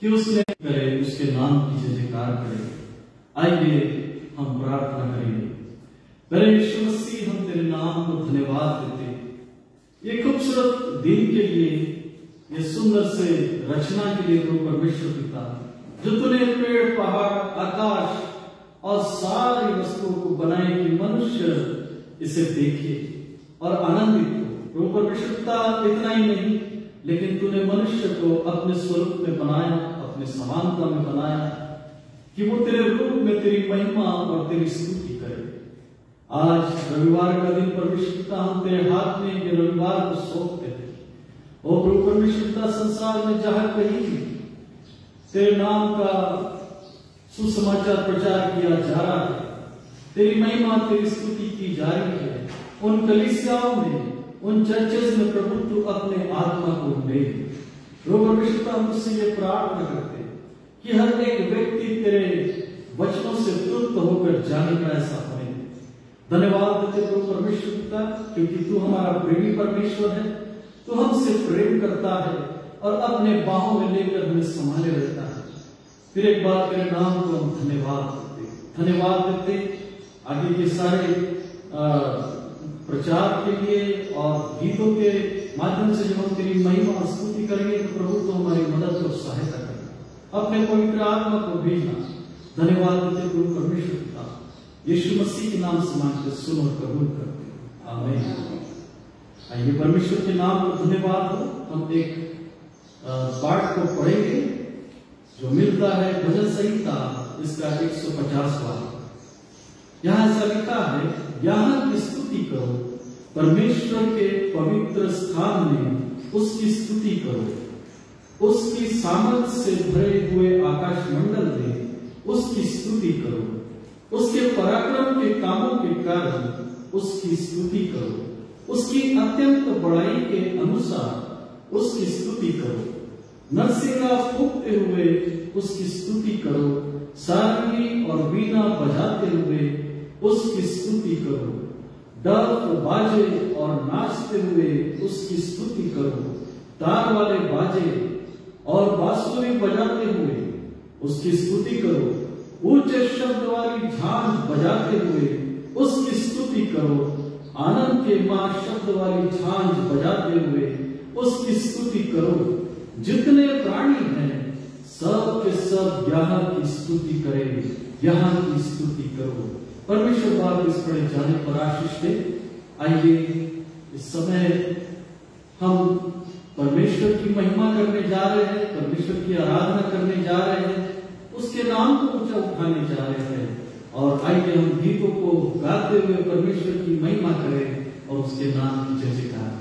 कि उसने करे, उसके नाम की जय जयकार करे। आइए हम प्रार्थना करेंगे। मेरे यीशु मसीह, हम तेरे नाम को धन्यवाद देते ये खूबसूरत दिन के लिए, ये सुंदर से रचना के लिए प्रभु परमेश्वर पिता, जो तूने पेड़ पहाड़ आकाश और सारी वस्तुओं को बनाए कि मनुष्य इसे देखे और आनंदित हो। प्रभु परमेश्वर पिता, इतना ही नहीं, लेकिन तूने मनुष्य को अपने स्वरूप में बनाया, अपने समानता में बनाया कि वो तेरे रूप में तेरी महिमा और तेरी स्तुति करे। आज रविवार का दिन परमेश्वर पिता, हम तेरे हाथ में ये रविवार को सौंपते हैं। ओ प्रभु परमेश्वर पिता, संसार में जहां कहीं तेरे नाम का सुसमाचार प्रचार किया जा रहा है, तेरी महिमा तेरी स्तुति की जा रही है, उन कलीसियाओं में, उन चर्चेस में प्रभु तू अपने आत्मा को ले। प्रभु परमेश्वर पिता, हम तुझसे ये प्रार्थना करते हैं कि हर एक व्यक्ति तेरे वचनों से तृप्त होकर जाने का ऐसा होने। धन्यवाद देते प्रभु परमेश्वर पिता, क्योंकि तू हमारा प्रेमी परमेश्वर है, तू हमसे प्रेम करता है और अपने बाहों में लेकर हमें संभाले रहता है। फिर एक बार तेरे नाम को हम धन्यवाद देते आगे के सारे प्रचार के लिए और गीतों के माध्यम से जब हम तेरी महिमा और स्तुति करेंगे तो प्रभु तो हमारी मदद और सहायता करना, अपने पवित्र आत्मा को भेजना। धन्यवाद देते प्रभु परमेश्वर पिता, यीशु मसीह के नाम से मांगते, सुन और कबूल करते, आमीन। आइए परमेश्वर के नाम को धन्यवाद हो। हम एक पाठ को पढ़ेंगे जो मिलता है भजन संहिता, इसका 150वां। यहां ऐसा लिखा है, यहाँ की स्तुति करो, परमेश्वर के पवित्र स्थान में उसकी स्तुति करो, उसकी सामर्थ से भरे हुए आकाश मंडल में उसकी स्तुति करो, उसके पराक्रम के कामों के कारण उसकी स्तुति करो, उसकी अत्यंत बड़ाई के अनुसार उसकी स्तुति करो, नरसिंगा फूंकते हुए उसकी स्तुति करो, सारंगी और वीणा बजाते हुए उसकी स्तुति करो, डफ बाजे और नाचते हुए उसकी स्तुति करो, तार वाले बाजे और बांसुरी बजाते हुए उसकी स्तुति करो, ऊंचे शब्द वाली झांझ बजाते हुए उसकी स्तुति करो, आनंद के मां शब्द वाली झांझ बजाते हुए उसकी स्तुति करो। जितने प्राणी हैं सब के सब यहाँ की स्तुति करें, यहाँ की स्तुति करो। परमेश्वर बाप इस पढ़े जाने पर आशीष दे। आइए इस समय हम परमेश्वर की महिमा करने जा रहे हैं, परमेश्वर की आराधना करने जा रहे हैं, उसके नाम को ऊंचा उठाने जा रहे हैं। और आइए हम गीतों को गाते हुए परमेश्वर की महिमा करें और उसके नाम की जय जयकार करें।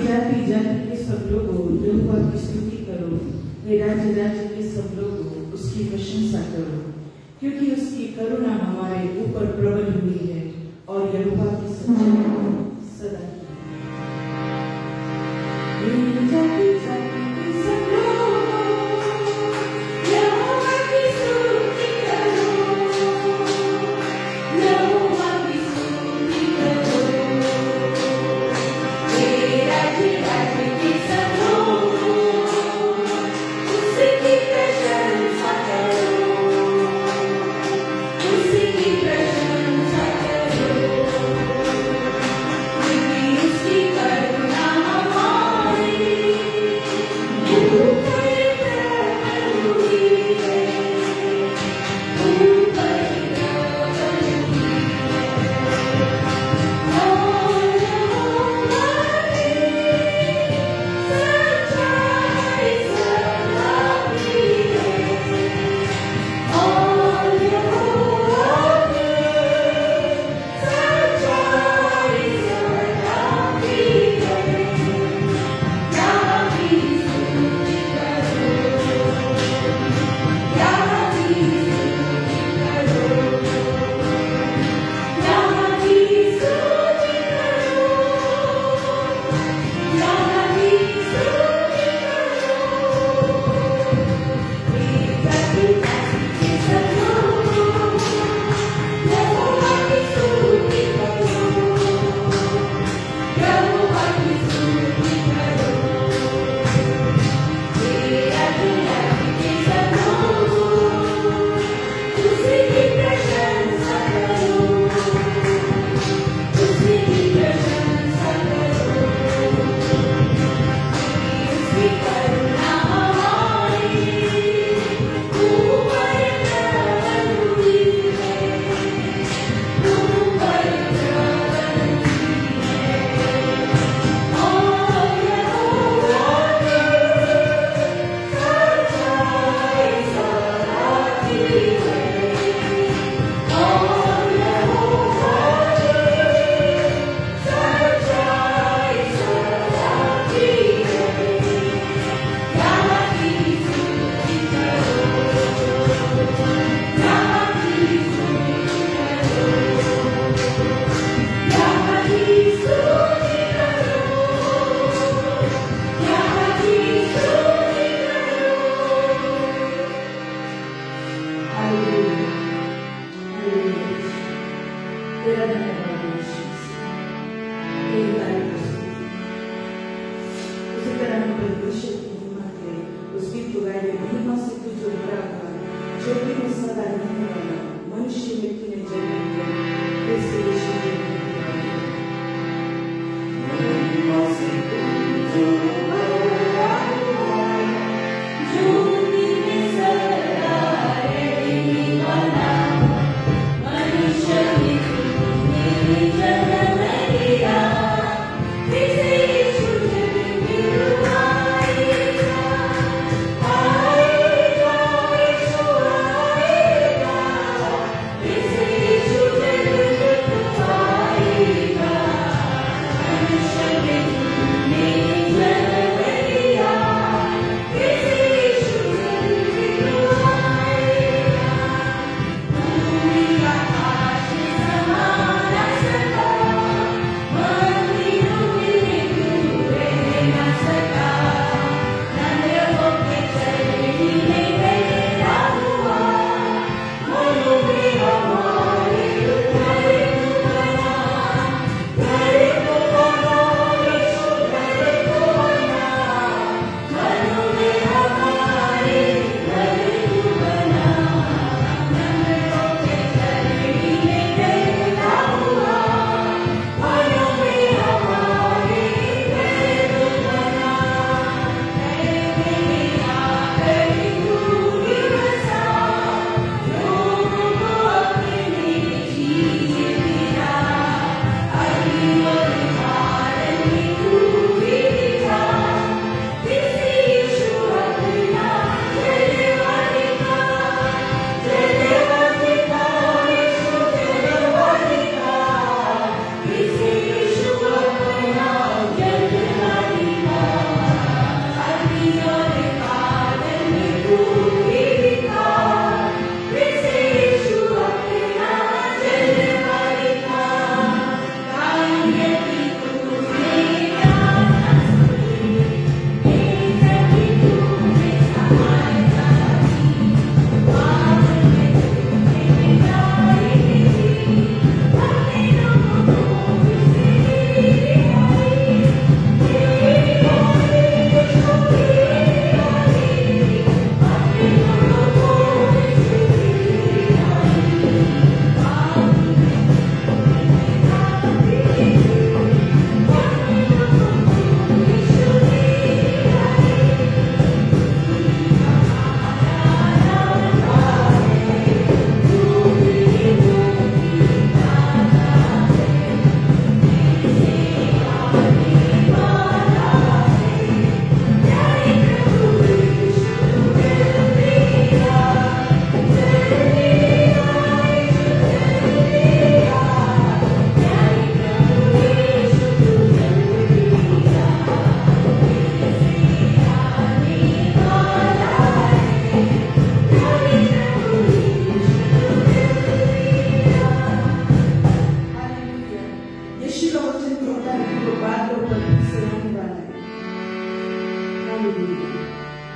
जाति जाति के सब लोगों यहोवा की स्तुति करो, हे राज्य राज्य के सब लोगों उसकी प्रशंसा करो, क्योंकि उसकी करुणा हमारे ऊपर प्रबल हुई है और यहोवा की सच्चाई सदा की है। हे जाति जाति के सब लोगों यहोवा की स्तुति करो, यहोवा की स्तुति करो, हे राज्य राज्य के सब लोगों उसकी प्रशंसा करो, उसकी प्रशंसा करो, क्योंकि उसकी करुणा हमारे ऊपर प्रबल हुई है, ऊपर प्रबल हुई है। और हमारी सच्चाई सदा की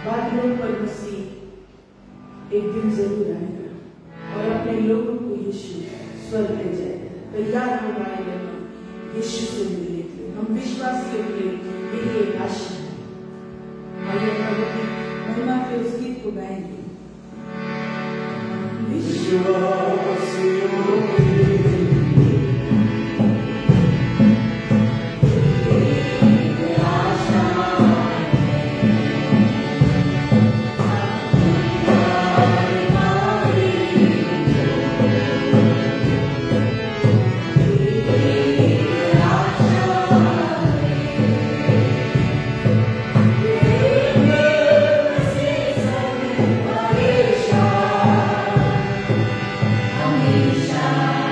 बादलों पर मसीह एक दिन जरूर आएगा और अपने लोगों को यीशु स्वर्ग ले जाएगा। तैयार हो आएगा यीशु से मिलने के लिए। हम विश्वास के लिए यही एक आशा है और ये प्रभु की महिमा के उस गीत को गाएंगे। हमेशा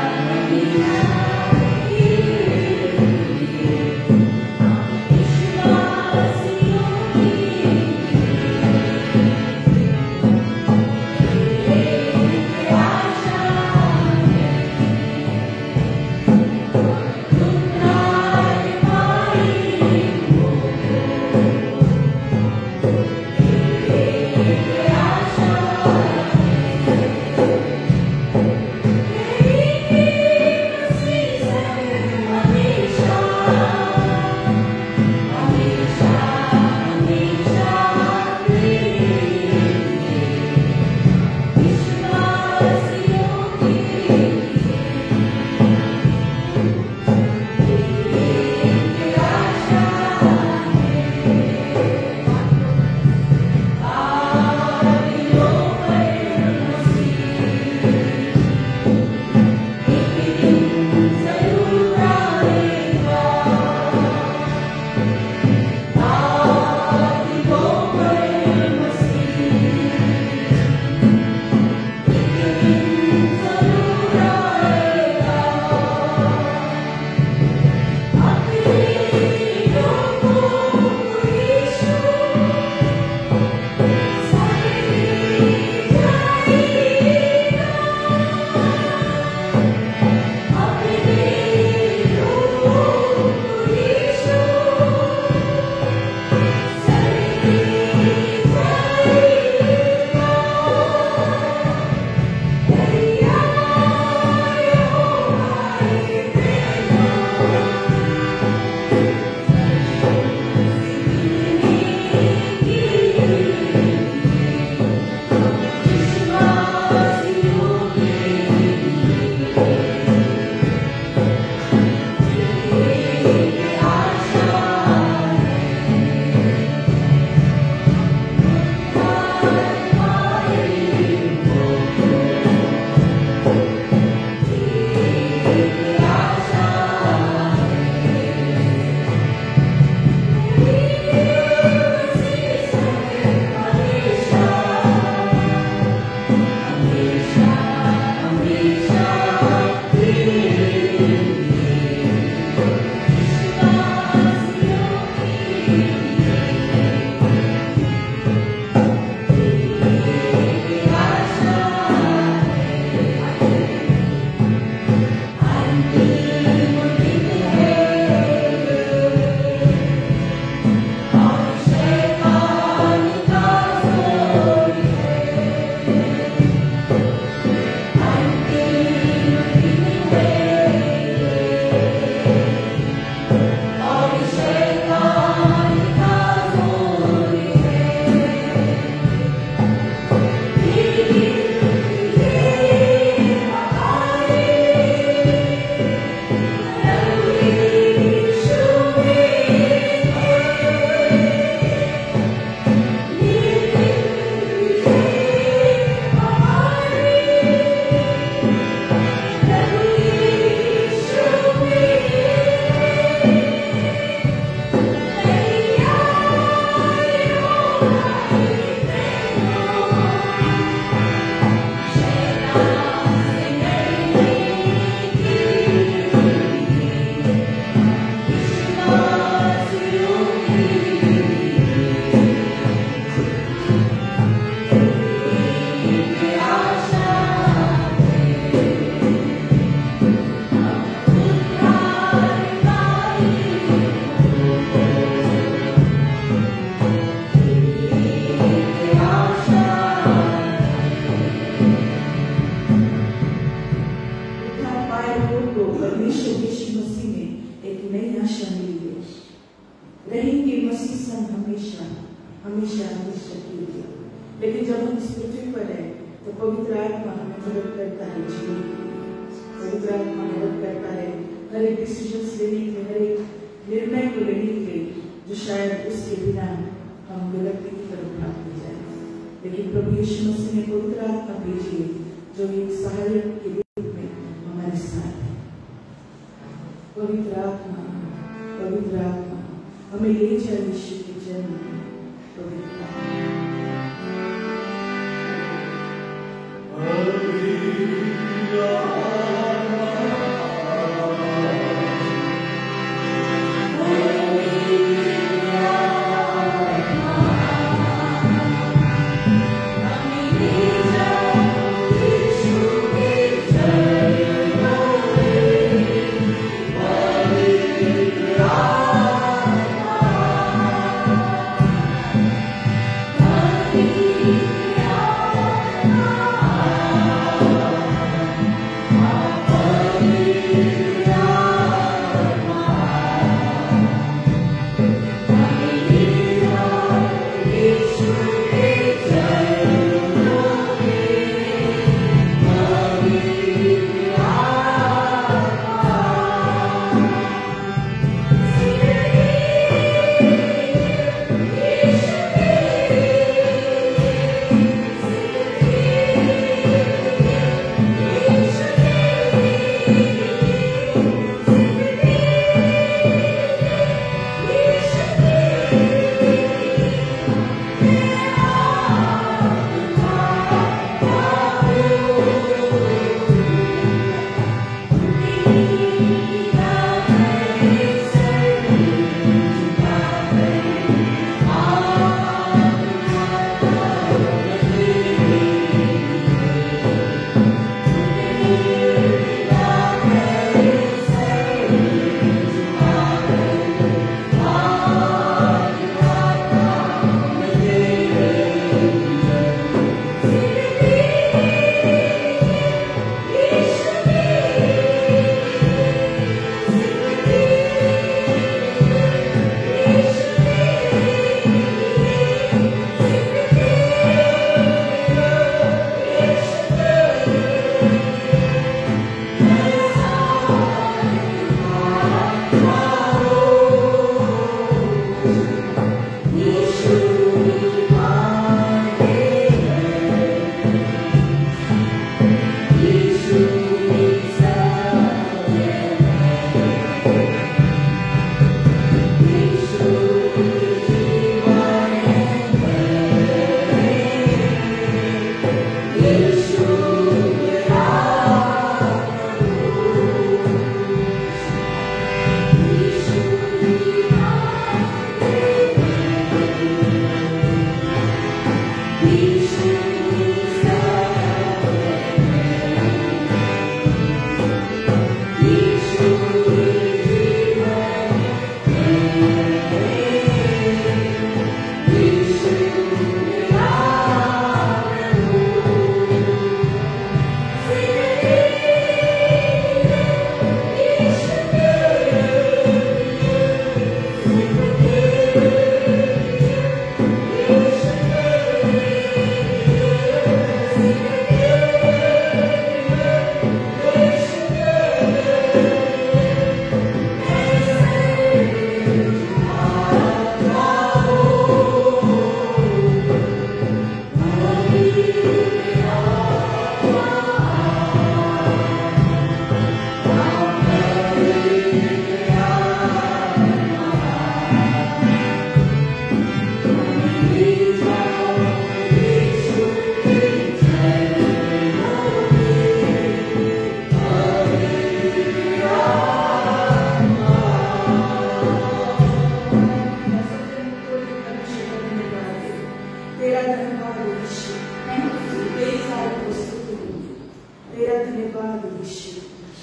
पवित्र आत्मा हमें मदद करता है जीवन के लिए। पवित्र आत्मा मदद करता है हर एक डिसीजन लेने के, हर एक निर्णय को लेने के जो शायद उसके बिना हम गलती की तरफ भागते जाए। लेकिन प्रभु यीशु मसीह ने पवित्र आत्मा भेजी है जो एक सहायक के रूप में हमारे साथ है। पवित्र आत्मा हमें ले जाए यीशु के जन्म में। पवित्र आत्मा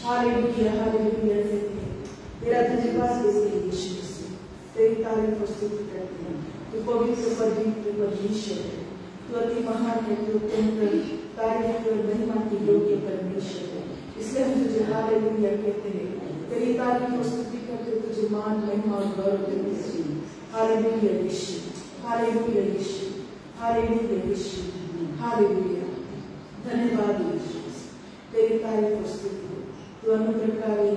हालेलुया हालेलुया कहते हैं। तेरा धन्यवाद देते हैं यीशु मसीह, तेरी तारीफ और स्तुति करते हैं। तू पवित्र परमेश्वर है, तू अति महान है, तू अत्यंत तारीफ और महिमा के योग्य परमेश्वर है। इसलिए हम तुझे हालेलुया कहते हैं, तेरी तारीफ और स्तुति करते, तुझे मान महिमा और गौरव देते हैं। हालेलुया यीशु, हालेलुया यीशु, हालेलुया यीशु, हालेलुया। धन्यवाद यीशु, तेरी तारीफ और स्तुति हो। तू अनुग्रहकारी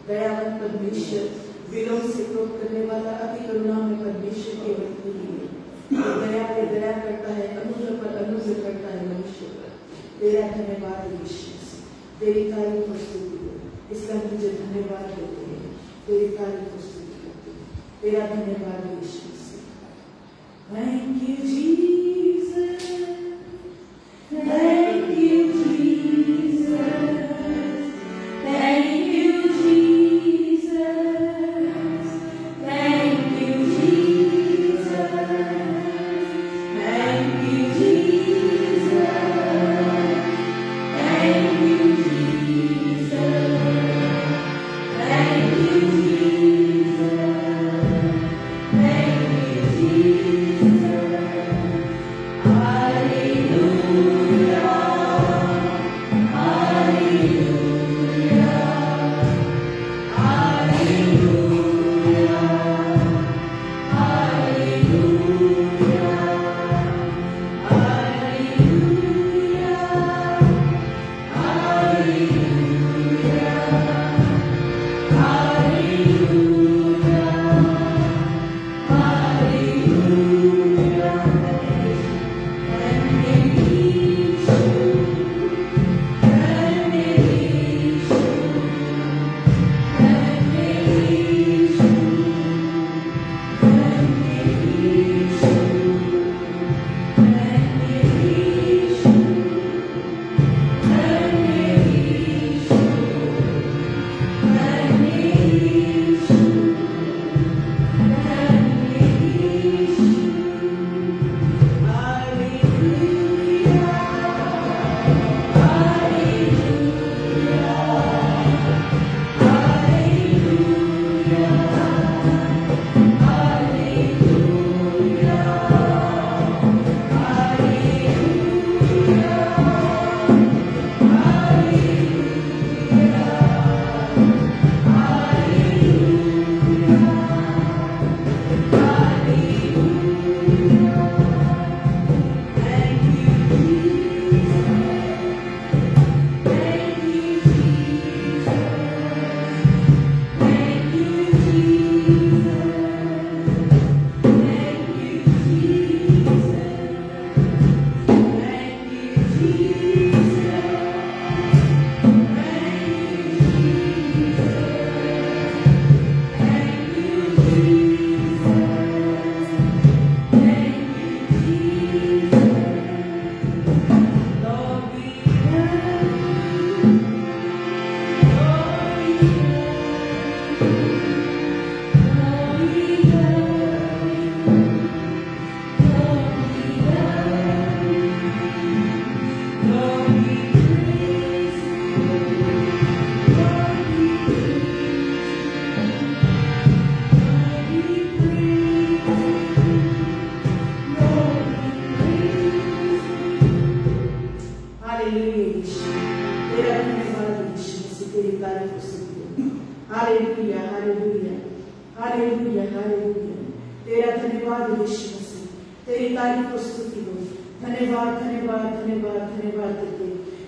दयावान परमेश्वर, विलोम से क्रोध करने वाला, अति करुणा में परमेश्वर केवल तू ही है। तू दया पे दया करता है, अनुग्रह पर अनुग्रह करता है मनुष्य पर। तेरा धन्यवाद यीशु, तेरी तारीफ और स्तुति हो। इसका तुझे धन्यवाद देते हैं, तेरी तारीफ और स्तुति करते हैं। तेरा धन्यवाद यीशु। Thank you, Jesus. Thank you, Jesus. Thank you, Jesus. Thank you, Jesus. Thank you, Jesus. Thank you, Jesus. Thank you, Jesus. Thank you, तेरा धन्यवाद यीशु मसीह, तेरी तारीफ और स्तुति हो। धन्यवाद धन्यवाद धन्यवाद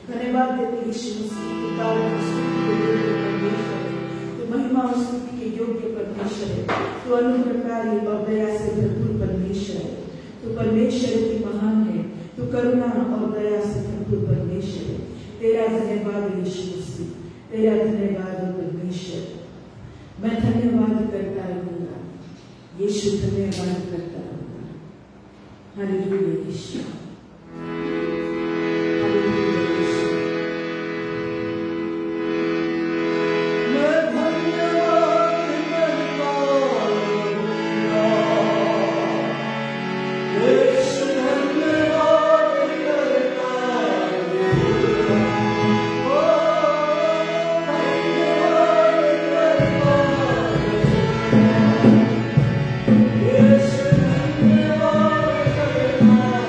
धन्यवाद देते यीशु मसीह की तारीफ और स्तुति के योग्य परमेश्वर है। तू महिमा और स्तुति के योग्य परमेश्वर है। तू अनुग्रहकारी और दया से भरपूर परमेश्वर है। तू परमेश्वर की महान है। तू करुणा और दया से भरपूर परमेश्वर है। तेरा धन्यवाद यीशु मसीह, तेरा धन्यवाद परमेश्वर। मैं धन्यवाद करता रहूंगा, यीशु धन्यवाद करता रहूंगा। हालेलुया यीशु, हालेलुया यीशु। मैं धन्यवाद करता रहूंगा, यीशु धन्यवाद करता रहूंगा।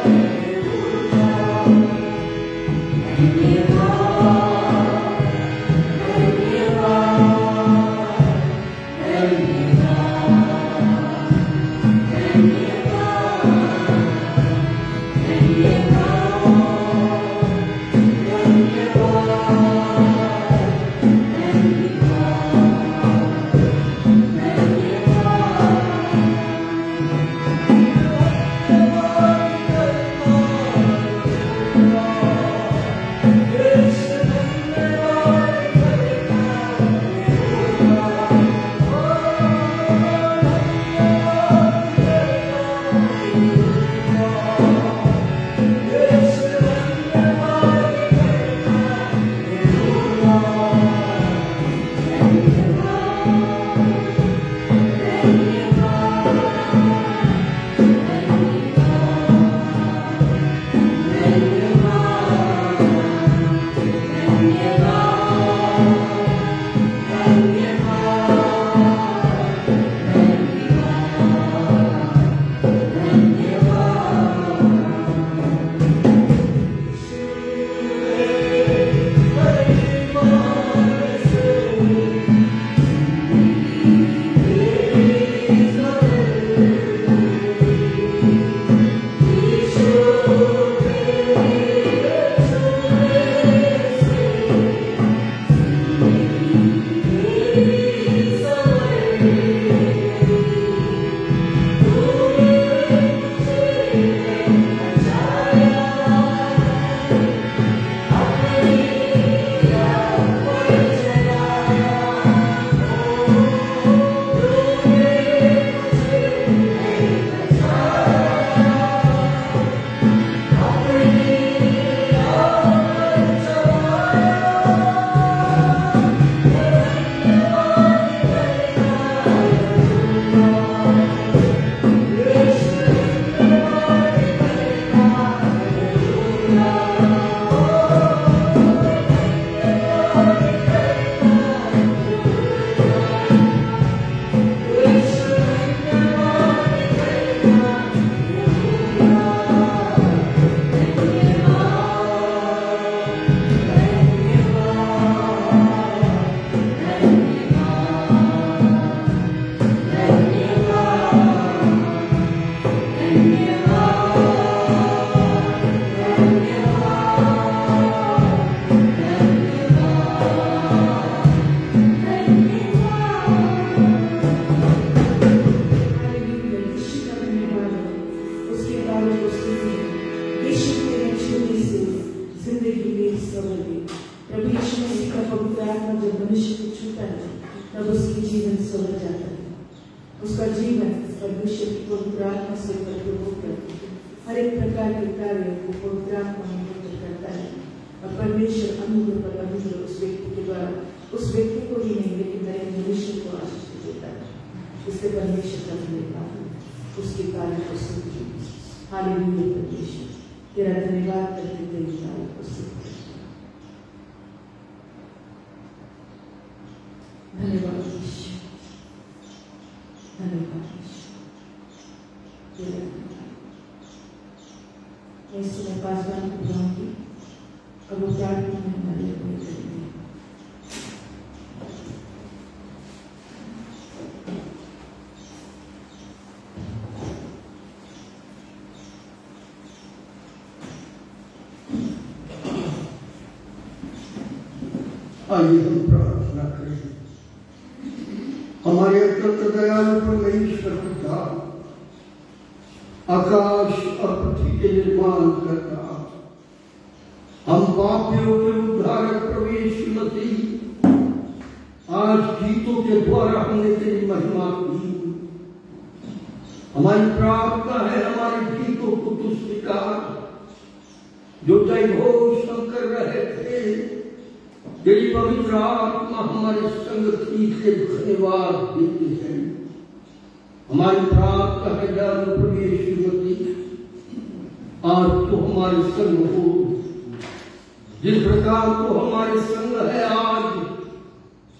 Yeah. सब्र दे। प्रभु यीशु मसीह का पवित्र आत्मा जब मनुष्य को छूता है तब उसकी जीवन सवर जाता है। उसका जीवन परमेश्वर की पवित्र आत्मा से भरपूर होकर हर एक प्रकार के कार्य को पवित्र आत्मा में करता है और परमेश्वर अनुग्रह पर अनुग्रह उस व्यक्ति के द्वारा उस व्यक्ति को ही नहीं लेकिन नए मनुष्य को आशीष देता है। इससे परमेश्वर का धन्यवाद, उसके कार्य को सुनिए। हालेलुया परमेश्वर, तेरा धन्यवाद करते तेरे कार्य को सुनिए। धन्यवाद ईश्वर, धन्यवाद ईश्वर, तेरा धन्यवाद। मैं इस समय पासवान को बुलाऊंगी और वो प्रार्थना में हमारे लिए करेंगे। आइए हम प्रार्थना करें। हमारे अत्यंत दयालु परमेश्वर पिता, आकाश और पृथ्वी के निर्माण करता, हम पापियों के उद्धारक प्रभु यीशु मसीह, आज गीतों के द्वारा हमने तेरी महिमा की। हमारी प्रार्थना है हमारे गीतों को तू स्वीकार। जो जय घोष हम कर रहे थे, तेरी पवित्र आत्मा हमारे संग थी से धन्यवाद देते हैं। हमारी प्रार्थना है दयालु प्रभु यीशु मसीह, आज तो हमारे संग हो। जिस प्रकार तो हमारे संग है आज,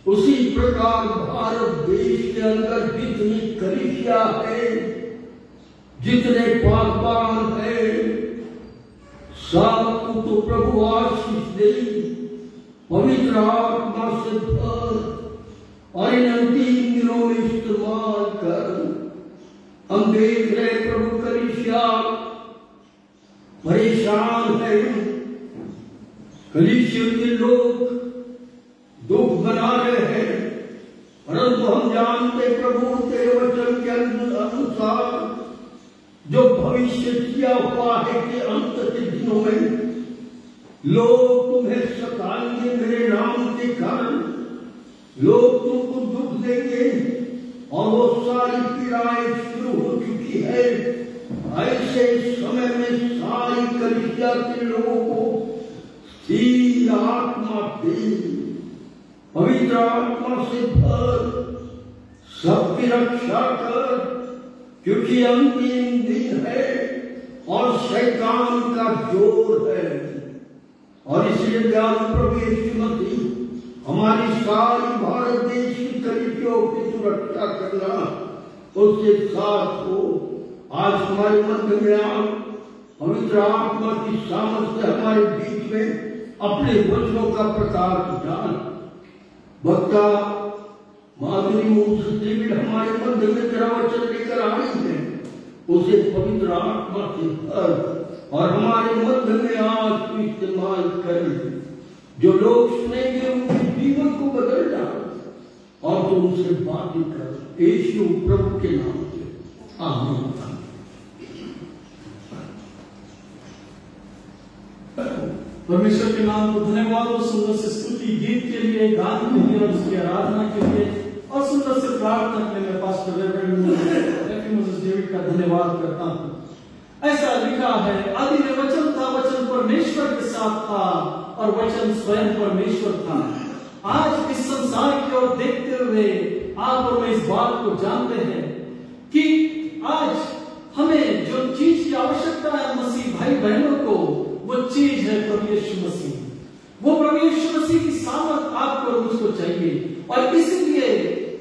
उसी प्रकार भारत देश के अंदर जितनी कलीसिया है, जितने पासवान है, सबको तो प्रभु आशीष दे, पवित्र आत्मा से भर और इन अंतिम दिनों में इस्तेमाल कर। हम देख रहे प्रभु कलीसिया परेशान है, कलीसिया के लोग दुख बना रहे हैं, परंतु हम जानते प्रभु तेरे वचन के अनुसार जो भविष्य किया हुआ है कि अंत के दिनों में लोग तुम्हें सताएंगे, मेरे नाम के कारण लोग तुमको दुख देंगे और वो सारी पीड़ाएं शुरू हो चुकी है। ऐसे समय में सारी कलीसिया के लोगों को स्थिर आत्मा दे, पवित्र आत्मा से भर, सबकी रक्षा कर, क्योंकि अंतिम दिन है और शैतान का जोर है। और इसलिए दयालु प्रभु यीशु मसीह हमारी सारी भारत देश की कलीसियाओं की सुरक्षा करना, उसके साथ हो। आज हमारे मध्य में आप पवित्र आत्मा की सामर्थ्य हमारे बीच में अपने वचनों का प्रकाश डाल। वक्ता माधुरी मूर्ति डेविड हमारे मध्य में तेरा वचन लेकर आई है, उसे पवित्र आत्मा से भर और हमारे मध्य में आज इस्तेमाल कर। जो लोग सुनेंगे उनके जीवन को बदल डाल और तो उनसे बातें कर, यीशु प्रभु के नाम से आमीन। परमेश्वर के नाम को धन्यवाद और सुंदर से स्तुति गीत के लिए, गान के लिए और उसकी आराधना के लिए और सुंदर से प्रार्थना के लिए मैं पास्टर डेविड का धन्यवाद करता हूँ। ऐसा लिखा है, आदि में वचन था, वचन परमेश्वर के साथ था और वचन स्वयं परमेश्वर था। आज इस संसार की ओर देखते हुए आप और मैं इस बात को जानते हैं कि आज हमें जो चीज की आवश्यकता है मसीह भाई बहनों को, वो चीज है प्रभु यीशु मसीह। वो प्रभु यीशु मसीह की सामर्थ आपको और मुझको चाहिए। और इसलिए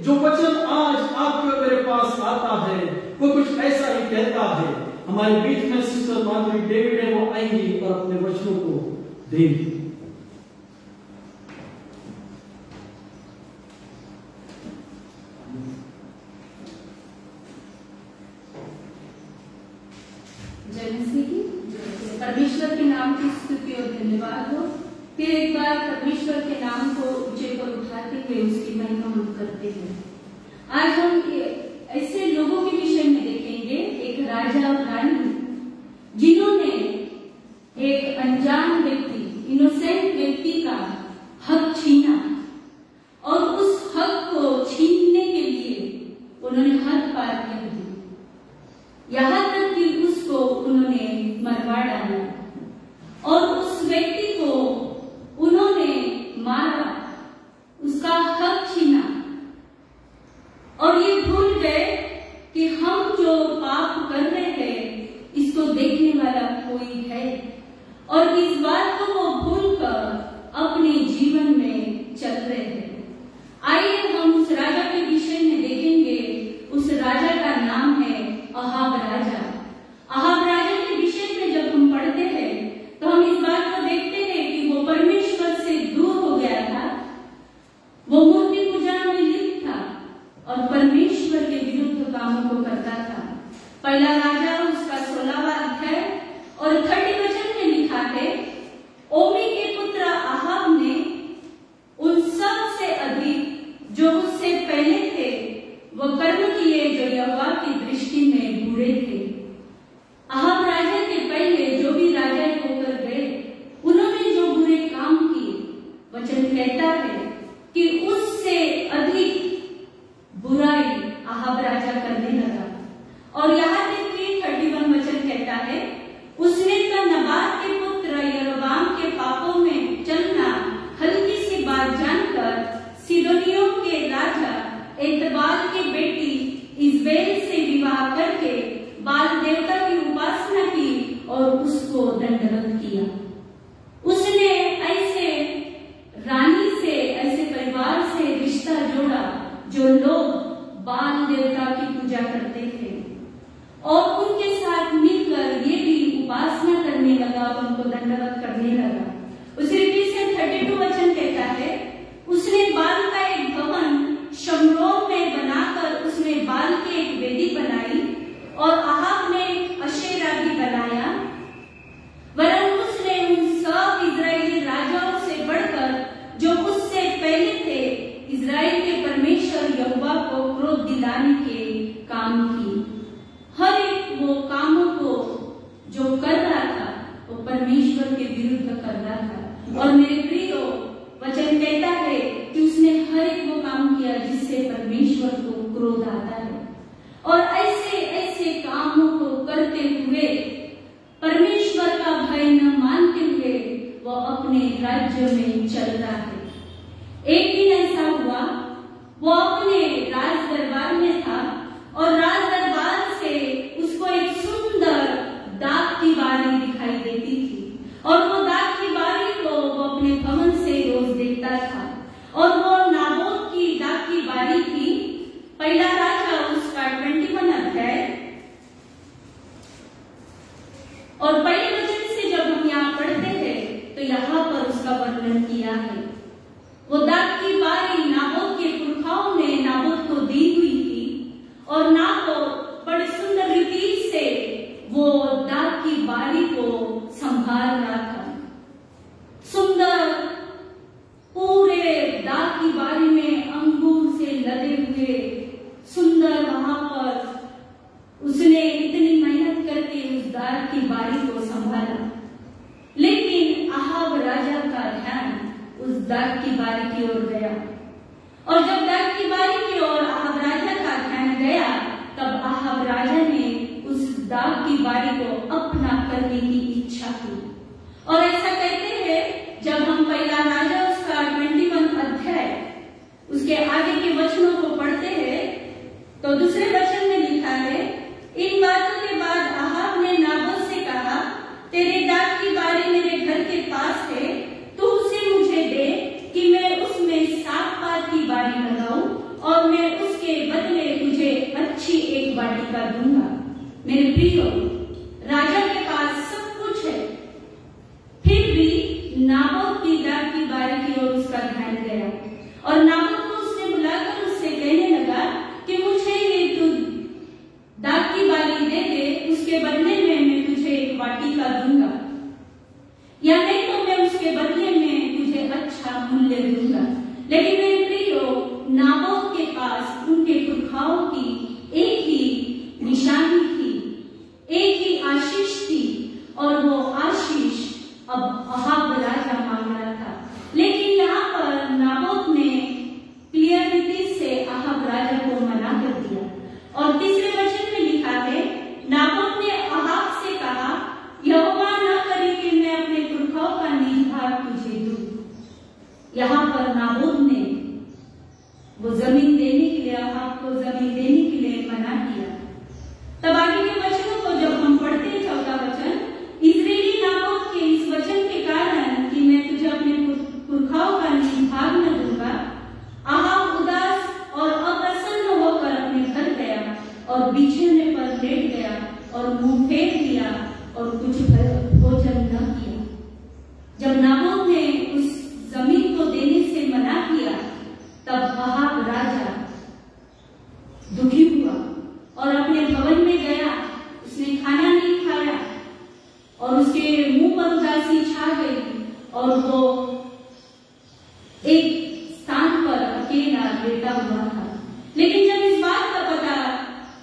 जो वचन आज आपके और मेरे पास आता है वो कुछ ऐसा ही कहता है। हमारे बीच में सिस्टर माधुरी डेविड है, वो आएंगी और अपने वचनों को देंगी। जय मसीह की। परमेश्वर के नाम की स्तुति और धन्यवाद हो। फिर एक बार परमेश्वर के नाम को ऊंचे पर उठाते हुए उसकी महिमा हम करते हैं। आज हम ऐसे लोगों के विषय में देखेंगे, एक राजा और रानी जिन्होंने एक अनजान व्यक्ति इनोसेंट व्यक्ति का हक छीना और उस हक को छीनने के लिए उन्होंने हद पार कर दी, यहाँ तक कि उसको उन्होंने मरवा डाला और उस व्यक्ति को उन्होंने मारा, उसका हक छीना और ये भूल गए कि हम जो पाप कर रहे हैं इसको देखने वाला कोई है, और इस बात को वो भूलकर अपने जीवन में चल रहे हैं। आइए हम उस राजा के विषय में देखेंगे। उस राजा का नाम है अहाब राजा। अहाब राजा के विषय में जब हम पढ़ते हैं तो हम इस बात को देखते हैं कि वो परमेश्वर से दूर हो गया था, वो मूर्ति पूजा में लिप्त था और परमेश्वर के विरुद्ध कामों को करता था। पहला राजा उसका 16वां अध्याय और 30 वचन में लिखा है, ओमी के पुत्र अहाब ने उन सब से अधिक जो उससे पहले थे वो कर्म किए जो यहोवा की दृष्टि में बुरे थे। अहाब राजा के पहले जो भी राजा होकर गए उन्होंने जो बुरे काम किए, वचन कहता है कि उससे अधिक बुराई अहाब राजा करने लगा। और यहाँ तक कि 31 वचन कहता है, उसने तो नबात के पुत्र यरोबाम के पापों में चलना हल्की सी बात जानकर सिदोनियों के राजा एतबाल की बेटी इज़बेल से विवाह करके बाल देवता की उपासना की और उसको दंडवत किया। उसने ऐसे रानी से, ऐसे परिवार से रिश्ता जोड़ा जो लोग बाल देवता की पूजा करते थे और उनके साथ मिलकर ये भी उपासना करने लगा, उनको दंडवत करने लगा। उस रीति से 32 वचन कहता है, उसने बाल का एक भवन शमरोन में बनाकर उसने बाल की एक वेदी बनाई और अहाब ने अशेरा भी बनाया, वरन उसने उन सब इजरायली राजाओं से बढ़कर जो उससे पहले थे इजराइल के परमेश्वर यहोवा को क्रोध दिलाने के काम किए। हर एक वो कामों को जो कर रहा था वो परमेश्वर के विरुद्ध कर रहा था। और मेरे प्रियो, वचन कहता है कि उसने हर एक वो काम किया जिससे परमेश्वर को क्रोध आता है। और ऐसे ऐसे कामों को करते हुए, परमेश्वर का भय न मानते हुए वो अपने राज्य में चल रहा है। एक दिन ऐसा हुआ, वो अपने राज दरबार में था और राज दरबार से उसको एक सुंदर दाग की बारी दिखाई देती थी और वो दाग की बारी को वो अपने भवन से रोज देखता था। और वो नाबोत की दाग की बारी थी। पहला राजा उसका 21 अध्याय और पहले वचन से जब हम यहाँ पढ़ते हैं तो यहाँ पर उसका वर्णन किया है। वो दाग की बारी नाबोत के पुरखाओं ने नाबोत को दी हुई थी और नाबोत बड़े सुंदर रीति से वो दाग की बारी को संभाल रहा था। सुंदर पूरे दाग की बारी में अंगूर से लदे हुए सुंदर वहां पर उसने इतनी मेहनत करके उस दाग की बारी को संभाला। लेकिन अहाब राजा का ध्यान उस दाग की बारी की ओर गया और जब दाग की बारी की ओर अहाब राजा का ध्यान गया तब अहाब राजा ने उस दाग की बारी को अपना करने की इच्छा की। और ऐसा कहते हैं, जब हम पहला राजा उसका 21 अध्याय उसके आगे के वचनों को पढ़ते हैं तो दूसरे वचन में लिखा है, इन बातों के बाद अहाब ने नाबोत से कहा, तेरे दाग की बारी मेरे घर के पास है, तू उसे मुझे दे कि मैं उसमें 7 पात की बारी लगाऊं और मैं उसके बदले तुझे अच्छी एक वाटिका दूंगा। मेरे प्रियो, राजा के पास सब कुछ है, फिर भी नाबोत की दाग की बारी की ओर उसका ध्यान गया और नाबोत को उसने बुलाकर उससे कहने लगा कि मुझे ये तू दाग की बारी दे दे, उसके बदले में मैं तुझे एक वाटिका दूंगा, या नहीं तो मैं उसके बदले में तुझे अच्छा मूल्य दूंगा। लेकिन मेरे प्रियो, नाबोत के पास उनके पुरखाओं की एक ही निशानी थी, एक ही आशीष थी और वो आशीष अब अहाब राजा यहाँ पर नाबोत ने वो जमीन देने के लिए, अहाब को जमीन देने के लिए मना किया। तब आगे के वचनों को जब हम पढ़ते हैं, चौथा वचन, इजरायली नाबोत के इस वचन के कारण कि मैं तुझे अपने पुरखाओं का निज भाग न दूंगा, अहाब उदास और अप्रसन्न होकर अपने घर गया और बिछौने पर लेट गया और मुंह फेर लिया और कुछ भोजन न किया। जब नाबोत ने उस जमीन को देने से मना किया, तब अहाब राजा दुखी हुआ और अपने भवन में गया। उसने खाना नहीं खाया और उसके मुंह पर उदासी छा गई और वो एक स्थान पर अकेला लेटा हुआ था। लेकिन जब इस बात का पता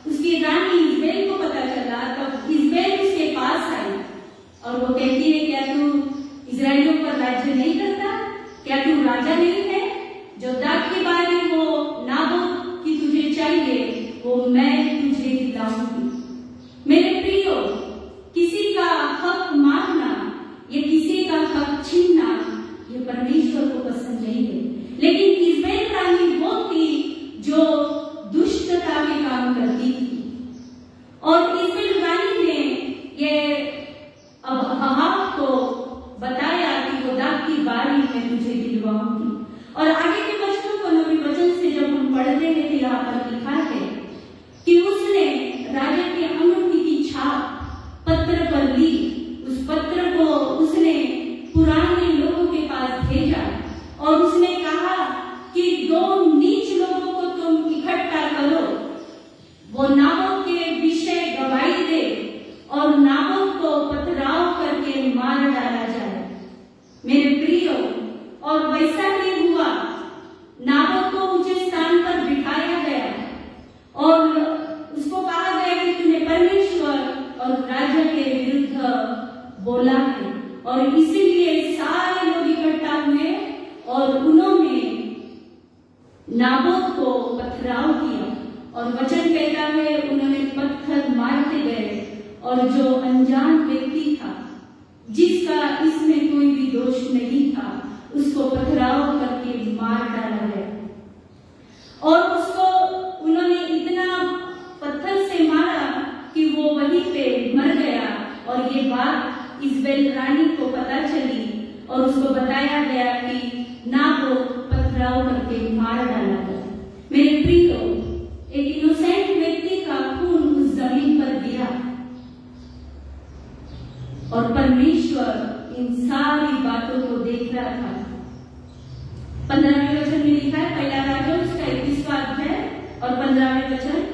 उसकी रानी इजबेल को पता चला, तब इजबेल उसके पास आई और वो कहती है, क्या तू इजराइलियों पर राज्य नहीं करता? क्या तू राजा नहीं है? जो दाख की बारी वो नाबोत की तुझे चाहिए, वो मैं तुझे दिलाऊंगी। मेरे प्रियो, किसी का हक मारना या किसी का हक छीनना ये परमेश्वर को पसंद नहीं है। लेकिन इजबेल रानी वो थी जो दुष्टता में काम करती थी और इजबेल रानी ने ये अब अहाब को बताया कि वो दाख की बारी मैं तुझे दिलवाऊंगी। और आगे के वचनों को, 9वें वचन से जब हम पढ़ते हैं तो यहाँ पर लिखा है कि उसने राजा के अंगूठी की छाप पत्र पर ली। उस पत्र को उसने पुराने लोगों के पास भेजा और उसने कहा कि 2 नीच लोगों को तुम इकट्ठा करो, वो नाबोत के विषय गवाही दे और नाबोत को पथराव करके मार डाला जाए। मेरे प्रियो, और वैसा ही हुआ। नाबोत को ऊंचे स्थान पर बिठाया गया और उसको कहा गया कि तूने परमेश्वर और राजा के विरुद्ध बोला है, और इसीलिए सारे लोग इकट्ठा हुए और उन्होंने नाबोत को पथराव किया। और वचन कहता है उन्होंने पत्थर मारते गए और जो अनजान व्यक्ति था, जिसका इसमें कोई भी दोष नहीं था, उसको पथराव करके मार डाला गया। और उसको उन्होंने इतना पत्थर से मारा कि वो वहीं पे मर गया। और ये बात इजबेल रानी को पता चली और उसको बताया गया कि नाबोत पथराव करके मार डाला गया। मेरे प्रियो, एक इनोसेंट व्यक्ति का खून उस जमीन पर गिरा और परमेश्वर इन सारी बातों को देख रहा था। 15वें वचन में लिखा है, पहला राजा उसका 21वां अध्याय और 15वें वचन,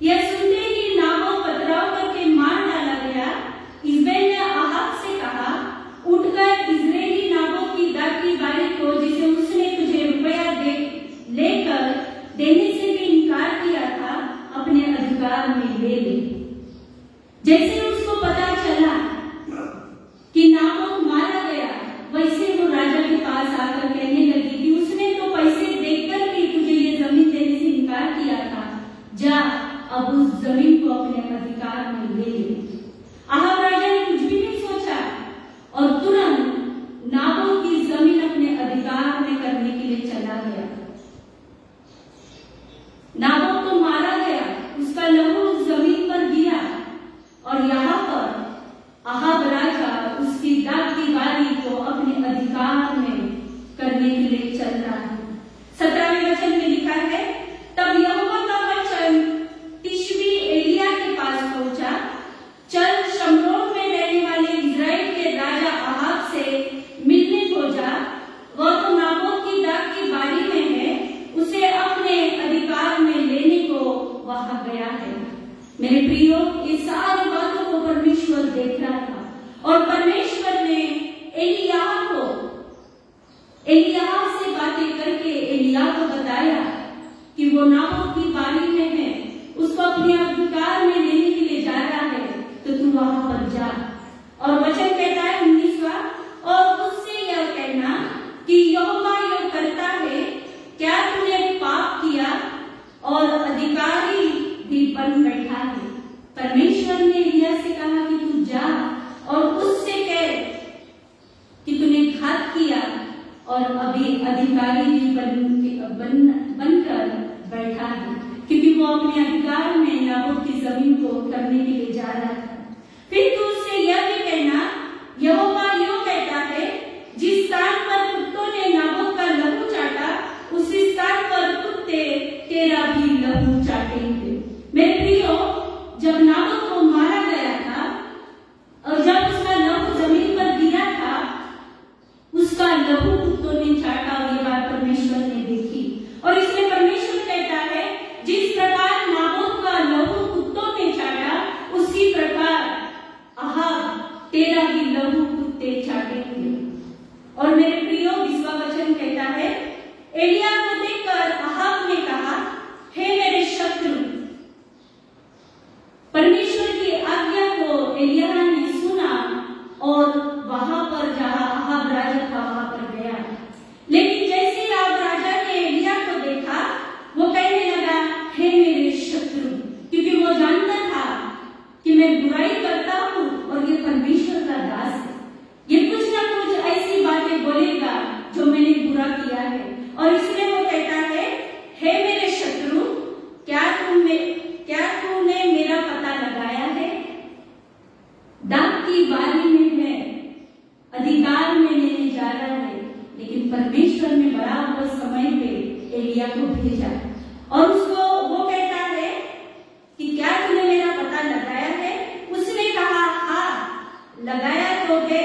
यह सुनते ही नाबोत पथराव करके मार डाला गया। इजबेल ने अहाब से कहा, उठकर इजरायली नाबोत की दाख की बारी को, जिसे उसने तुझे रुपया लेकर देने से भी इनकार किया था, अपने अधिकार में ले ले। जैसे उसको पता चला कि नाबोत मारा गया, वैसे वो राजा के पास आकर कहने लगी कि उसने तो पैसे देकर भी तुझे ये जमीन देने से इनकार किया था, जा अब उस जमीन को अपने अधिकार में ले ले। अहाब राजा ने कुछ भी नहीं सोचा और तुरंत नाबोत की जमीन अपने अधिकार में करने के लिए चला गया। नाबोत को मारा गया, उसका लहू उस जमीन पर गिरा और यहाँ पर अहाब राजा उसकी दाख की बारी को अपने अधिकार में करने के लिए चल रहा है। 17वें वचन में लिखा है, तब यहोवा का वचन तिशबी एलिया के पास पहुंचा, चल शमरोन में रहने वाले इजराइल के राजा अहाब से मिलने को जा, वह तो नाबोत की दाख की बारी में है, उसे अपने अधिकार में लेने को वहां गया है। मेरे प्रियो, ये सारी बातों को परमेश्वर देख रहा था और परमेश्वर ने एलिया से बातें करके एलिया को बताया कि वो नाबोत की बारी में है, उसको अपने अधिकार में लेने के लिए जा रहा है, तो तू वहां पर जा। और वचन कहता है 19वां, और उससे यह कहना कि यहोवा यह करता है, क्या तूने पाप किया और अधिकारी भी बन बैठा है। परमेश्वर ने एलिया से कहा कि तू जा और उससे कह कि तूने घात किया और अभी अधिकारी भी बनकर बैठा है, क्योंकि वो अपने अधिकार में नाबोत की जमीन को करने के लिए जा रहा था। फिर तू उससे यह भी कहना, यहोवा यूं कहता है, जिस स्थान पर कुत्तों ने नाबोत का लहू चाटा, उसी स्थान पर कुत्ते तेरा भी लहू चाटेंगे। मेरे प्रियो, जब नाबोत को मारा गया था और जब उसका लहू जमीन पर गिरा था, उसका लहू कुत्तों ने चाटा, और ये बात परमेश्वर ने देखी। और इसलिए परमेश्वर कहता है, जिस प्रकार नाबोत का लहू कुत्तों ने चाटा, उसी प्रकार अहाब तेरा भी लहू कुत्ते चाटेंगे। और मेरे प्रियो, 20वां वचन कहता है, एलिया को देखकर अहाब ने कहा, हे मेरे शत्रु। परमेश्वर की आज्ञा को एलिया ने सुना और वहां पर जहां अहाब राजा था वहां पर गया। लेकिन जैसे ही अहाब राजा ने एलिया को देखा, वो कहने लगा, हे मेरे शत्रु, क्योंकि वो जानता था कि मैं बुराई करता हूं और ये परमेश्वर का दास है, ये कुछ ना कुछ ऐसी बातें बोलेगा जो मैंने बुरा किया है। और इसलिए वो कहता है, हे मेरे शत्रु, क्या तूने मेरा पता लगाया है? दाग की बारी में है, अधिकार में लेने जा रहा है, लेकिन परमेश्वर ने बराबर समय पे एलिया को भेजा और उसको वो कहता है कि क्या तूने मेरा पता लगाया है? उसने कहा, हाँ लगाया तो है,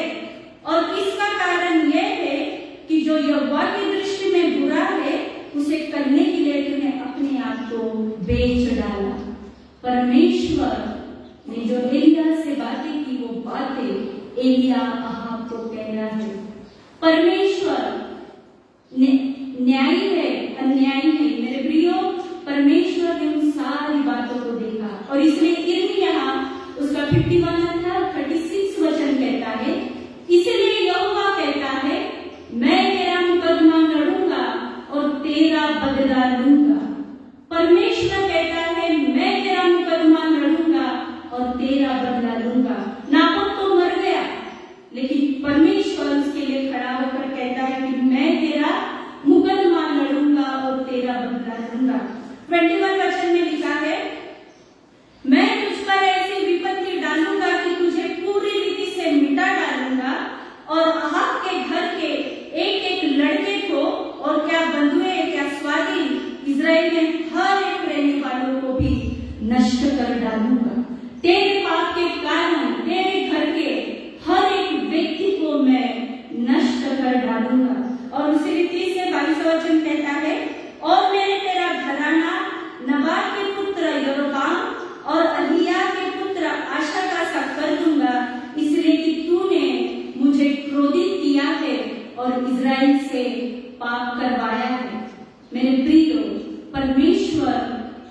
और इसका कारण यह है कि जो यहोवा की दृष्टि में बुरा है, उसे करने के लिए तूने अपने आप को बेच डाला। परमेश्वर ने जो एलिया से बातें की, वो बातें एलिया अहाब को कह रहा है। परमेश्वर न्यायी है, अन्यायी नहीं। मेरे प्रियो, परमेश्वर ने उन सारी बातों को देखा, और इसलिए यिर्मयाह उसका 36 वचन कहता है, इसलिए यहोवा कहता है, मैं तेरा मुकदमा लड़ूंगा और तेरा बदला लूंगा। परमेश्वर कहता है, मैं तेरा मुकदमा लड़ूंगा और तेरा बदला लूंगा। नाबोत तो मर गया, लेकिन परमेश्वर उसके लिए खड़ा होकर कहता है कि मैं तेरा मुकदमा लड़ूंगा और तेरा बदला लूंगा। 21 वचन में लिखा है, मैं तुझ पर ऐसी विपत्ति डालूंगा कि तुझे पूरी रीति से मिटा डालूंगा, और अहाब के घर के एक एक लड़के को, और क्या बंधुए क्या स्वाधीन, इजराइल में हर एक रहने वालों को भी नष्ट कर डालूंगा। तेरे पाप के कारण तेरे घर के हर एक व्यक्ति को मैं नष्ट कर डालूंगा। और उसी रीति से 22 वचन कहता है, और मैंने तेरा घराना नबात के पुत्र यरोबाम और अहिया के पुत्र आशा का सा कर दूंगा, इसलिए कि तूने मुझे क्रोधित किया है और इजराइल से पाप करवाया है। मेरे प्रियो, परमेश्वर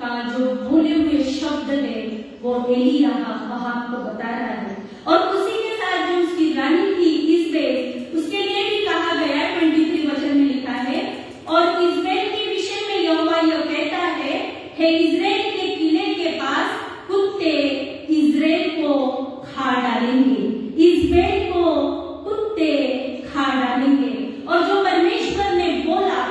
का जो बोले हुए शब्द है वो एलिया अहाब को बता रहा है, और उसी के साथ जो उसकी रानी थी इज़बेल, उसके लिए भी कहा गया। 23 वचन में लिखा है, और इज़बेल के विषय में यहोवा यह कहता है, हे इज़राइल के किले के पास कुत्ते इज़राइल को खा डालेंगे, इज़बेल को कुत्ते खा डालेंगे। और जो परमेश्वर ने बोला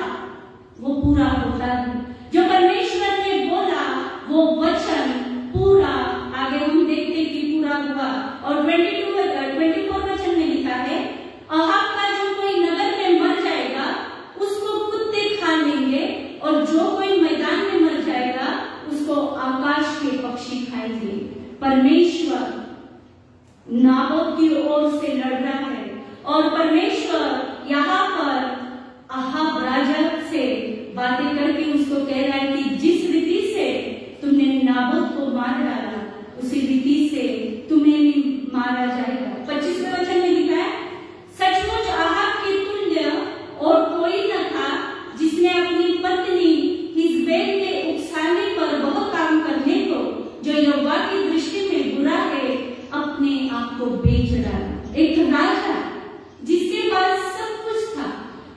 वो पूरा होता है, जो परमेश्वर ने बोला वो वचन पूरा, आगे हम देखते कि पूरा हुआ। और 24 वचन में लिखा है, अहाब का जो कोई नगर में मर जाएगा उसको कुत्ते खा लेंगे, और जो कोई मैदान में मर जाएगा उसको आकाश के पक्षी खाएंगे। परमेश्वर नाबोत की ओर से लड़ रहा है, और परमेश्वर यहाँ पर अहाब राजा से बातें करके उसको कह रहा है कि जिस रीति से तुमने नाबोत को मार डाला, उसी रीति से तुम्हें भी मारा जाएगा। 25वें वचन में लिखा है, सचमुच अहाब के तुल्य और कोई न था जिसने अपनी पत्नी इज़बेल के उकसाने पर वह काम करने को जो यहोवा की दृष्टि में बुरा है अपने आप को बेच डाला। एक राजा जिसके पास सब कुछ था,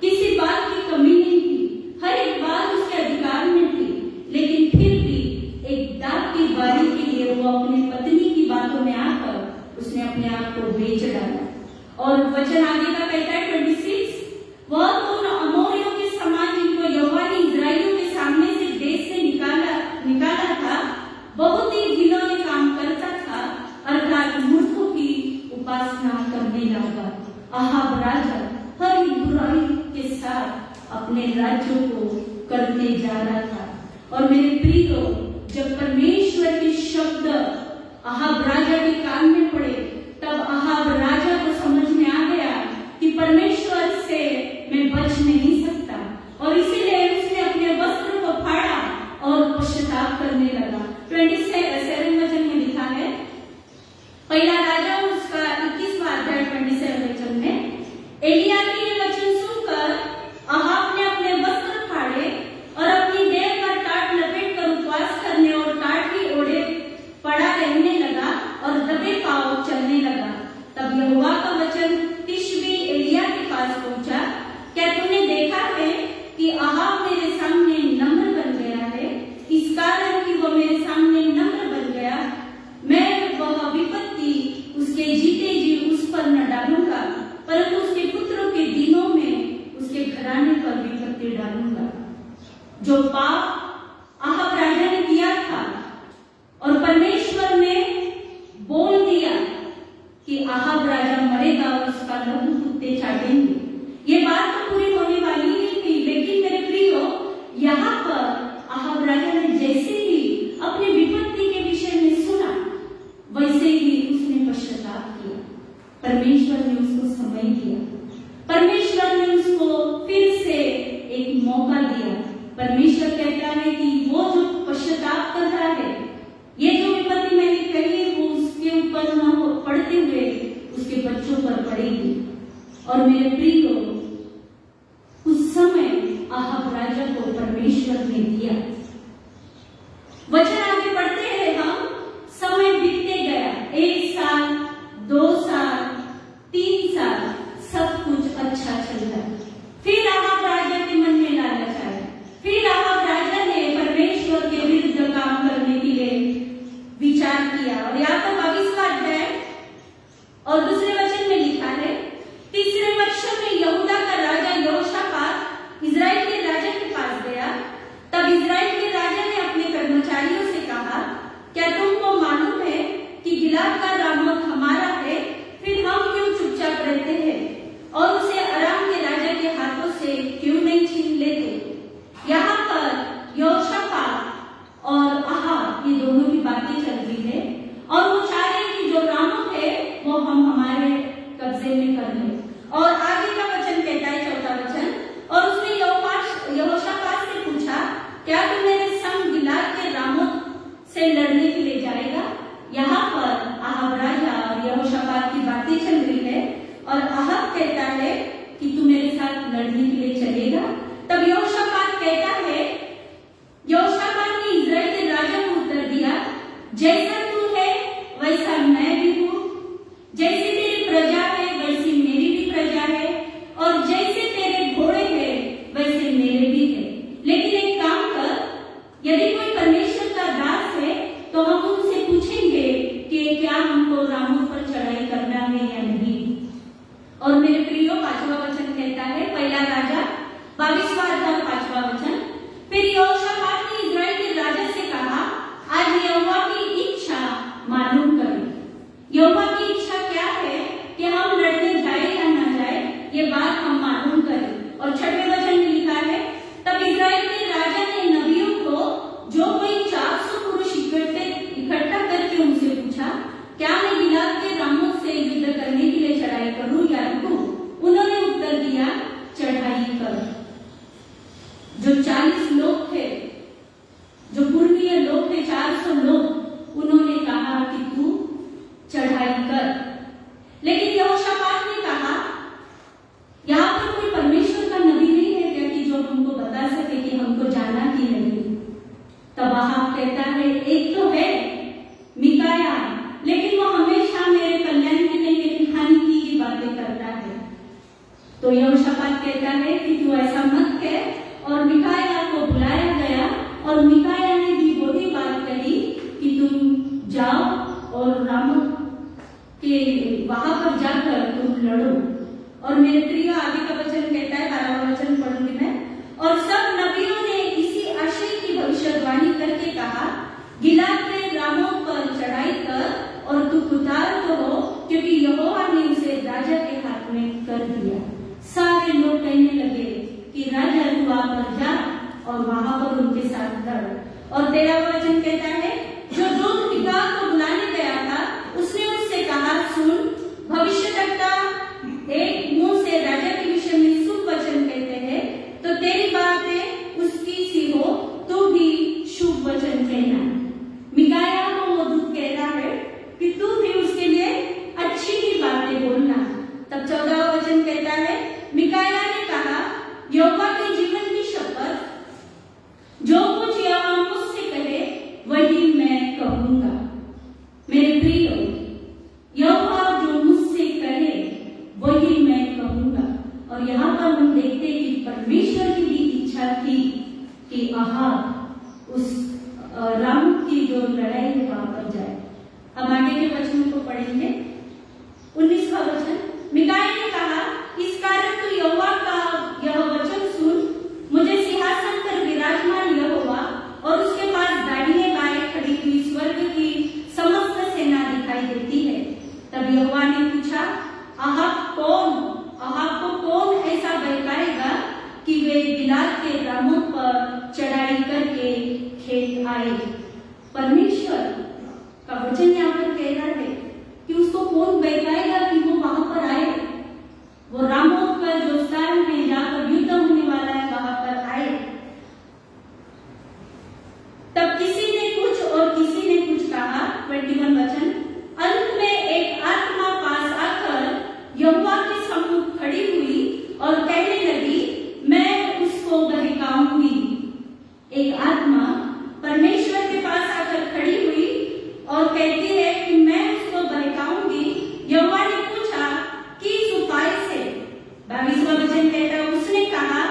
किसी बात की कमी नहीं थी, हर एक बात उसके अधिकार में थी, लेकिन फिर भी एक दाग की बारी के लिए वो अपनी पत्नी की बातों में आकर उसने अपने आप को बेच डाला। और वचन आगे का कहता है 26, वह तो उन अमोरी राजा हर बुराई के साथ अपने राज्य को करते जा रहा था। और मेरे प्रियो, जब परमेश्वर के शब्द अहाब राजा के कान में पड़े, तब अहाब राजा को समझ में आ गया कि परमेश्वर से मैं बच नहीं सकता, और इसीलिए उसने अपने वस्त्र को फाड़ा और पश्चाताप करने लगा। 27 वचन में लिखा है, पहला राजा उसका 21वां अध्याय 27 वचन में, एलिया के ये वचन सुनकर अहाब ने अपने वस्त्र फाड़े और अपनी देह पर टाट लपेट कर उपवास करने और टाट की ओढ़े पड़ा रहने लगा और दबे पांव चलने लगा। तब यहोवा का वचन तिशबी एलिया के पास पहुंचा, क्या तूने देखा है कि अहाब मेरे सामने नम्र बन गया है? इस कारण कि वो मेरे सामने नम्र बन गया, मैं वह विपत्ति उसके जीते जी उस पर न डालूंगा, परंतु उसके पुत्रों के दिनों में उसके घराने पर विपत्ति डालूंगा। जो पाप अहाब राजा ने किया था और परमेश्वर ने बोल दिया कि अहाब राजा मरेगा और उसका लहू कुत्ते चाटेंगे, ये बात तो पूरी होने वाली ही थी। लेकिन मेरे प्रियो, यहाँ पर अहाब राजा ने जैसे ही अपनी विपत्ति के विषय में सुना, वैसे ही उसने पश्चाताप किया। परमेश्वर ने उसको समय दिया, परमेश्वर ने उसको फिर से एक मौका दिया। परमेश्वर कहता है कि वो जो पश्चाताप कर रहा है, ये जो विपत्ति मैंने कही है, वो उसके ऊपर न हो पड़ते हुए उसके बच्चों पर पड़ेगी। और मेरे प्रियो, उस समय अहाब राजा को परमेश्वर ने दिया। वचन आगे पढ़ते हैं हम, समय बीतते गया, 1 साल, 2 साल, 3 साल, सब कुछ अच्छा चल रहा। फिर अहाब राजा के मन में लालच आया, फिर अहाब राजा ने परमेश्वर के विरुद्ध काम करने के लिए विचार किया। और यहाँ तो 22वां अध्याय और दूसरे वचन में लिखा है, 3 वर्ष में यहूदा का राजा यहोशापात इजराइल के राजा के पास गया। तब इजराइल के राजा ने अपने कर्मचारियों से कहा, क्या तुमको मालूम है कि गिलाद का रामोत हमारा है? फिर हम क्यों चुपचाप रहते हैं और उसे अराम के राजा के हाथों से क्यों नहीं छीन लेते? यहाँ पर यहोशापात और अहाब ये दोनों की बातें चल रही है, और वो चाह रहे कि जो रामोत है वो हम हमारे कब्जे में कर लें। और आगे का वचन कहता है, 4वां वचन, और उसने यहोशापात से पूछा, क्या तू मेरे संग गिलाद के रामोत से लड़ने के लिए जाएगा? यहाँ पर अहाब राजा और यहोशापात की बातें चल रही है, और अहाब कहता है कि तू मेरे साथ लड़ने के लिए चलेगा। तब यहोशापात कहता है, यहोशापात ने इजराइल के राजा को उत्तर दिया, जैसा तू है वैसा मैं भी हूँ, जैसी तेरी प्रजा है वैसी मेरी भी प्रजा है, और जैसे तेरे घोड़े हैं वैसे मेरे भी है। लेकिन एक काम कर, यदि कोई परमेश्वर का दास है तो हम उनसे पूछेंगे कि क्या हमको रामोत पर चढ़ाई करना है या नहीं। और मेरे प्रियो, 5वां वचन कहता है, पहला राजा 22वां अध्याय 5वां वचन, फिर यहोशापात ने इजराइल के राजा से कहा, आज यहोवा की इच्छा मालूम करें। यहोवा की इच्छा क्या है कि हम लड़ने जाए या न जाए, ये बात हम मालूम करें। और 6वें वचन में लिखा है, तब इजराइल के राजा ने नबियों को, जो कोई 400 पुरुष इकट्ठा करके उनसे पूछा, क्या मैं गिलाद के रामोत से युद्ध करने के लिए चढ़ाई करूं या रुकूं? उन्होंने उत्तर दिया, चढ़ाई कर। जो 40 लोग थे, जो पूर्वीय लोग थे, 400 लोग, उन्होंने कहा कि तू चढ़ाई कर। लेकिन यहोशापात ने कहा, यहाँ पर कोई परमेश्वर का नबी नहीं है क्या कि जो हमको बता सके कि हमको जाना कि नहीं? तब अहाब कहता है, एक तो है मिकाया, लेकिन वो हमेशा मेरे कल्याण की नहीं लेकिन हानि की ही बातें करता है। तो यहोशापात कहता है कि तू ऐसा मत कह, और मिकाया को बुलाया गया, और मिकाया ने भी वही बात कही कि तुम जाओ और रामोत के वहां पर जाकर तुम लड़ो। और मेरे प्रिय, आगे का वचन कहता है, 12वां वचन पढ़ूंगी मैं, और सब नबियों ने इसी आशय की भविष्यवाणी करके कहा, गिलाद के रामोत पर चढ़ाई कर और तू खुदार तो हो, क्योंकि यहोवा ने उसे राजा के हाथ में कर दिया। के लोग कहने लगे कि राजा तू वहां पर जा और वहां पर उनके साथ लड़। और 13वां वचन कहता है, जो दूत मिकाया को बुलाने गया था उसने उससे कहा, सुन, भविष्यद्वक्ता एक मुंह से राजा के विषय में शुभ वचन कहते हैं, तो तेरी बातें उसकी सी हो, तू भी शुभ वचन कहना। मिकाया को वो दूत कह रहा है कि तू भी उसके लिए अच्छी ही बातें बोलना। तब 14वां वचन कहता है, मिकाया ने कहा, यहोवा के जीवन की शपथ, जो कुछ यहोवा मुझसे कहे वही मैं कहूंगा। मेरे प्रियो, यहोवा जो मुझसे कहे वही मैं कहूंगा। और यहाँ पर हम देखते हैं कि परमेश्वर की भी इच्छा थी कि आहाब उस राम की जो लड़ाई है वहां पर जाए। अब आगे के वचनों को पढ़ेंगे। 19वां वचन, मिकाया ने कहा, इस कारण तू यहोवा का यह वचन सुन, मुझे सिंहासन पर विराजमान यहोवा और उसके पास दाहिने बाएं खड़ी हुई स्वर्ग की समस्त सेना दिखाई देती है। तब यहोवा ने पूछा, आहाब को कौन ऐसा बहकाएगा कि वे गिलाद के रामों पर चढ़ाई करके खेत आए। परमेश्वर का वचन यहाँ पर कह रहा है कि उसको कौन बहकाएगा कि वो वहां पर आए, वो रामों का जो स्थान है जहां पर युद्ध होने वाला है वहां पर आए। तब किसी ने कुछ और किसी ने कुछ कहा। 21 वचन, अंत में एक आत्मा पास आकर यहोवा के सम्मुख खड़ी हुई और कहने लगी, मैं उसको बहकाऊंगी। एक आत्मा परमेश्वर के पास आकर खड़ी हुई और कहती है कि मैं उसको बहकाऊंगी। यहोवा ने पूछा, किस उपाय से? 22वां वचन कहता है, उसने कहा,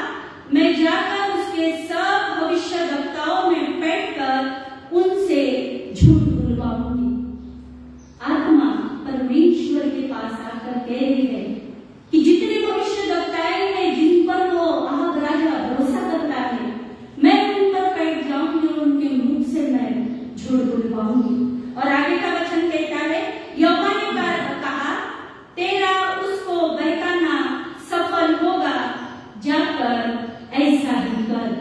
मैं जाकर उसके सब भविष्यद्वक्ताओं में बैठकर उनसे झूठ बुलवाऊंगी। आत्मा परमेश्वर के पास आकर कह रही है कि जितने भविष्यद्वक्ताएं हैं जिन पर वो आहाब राजा भरोसा करता है, मैं उन पर बैठ जाऊंगी और उनके मुख से मैं झूठ बुलवाऊंगी। और आगे का वचन कहता है, यहोवा ने कहा, तेरा उसको बहकाना सफल होगा, जाकर ऐसा ही कर।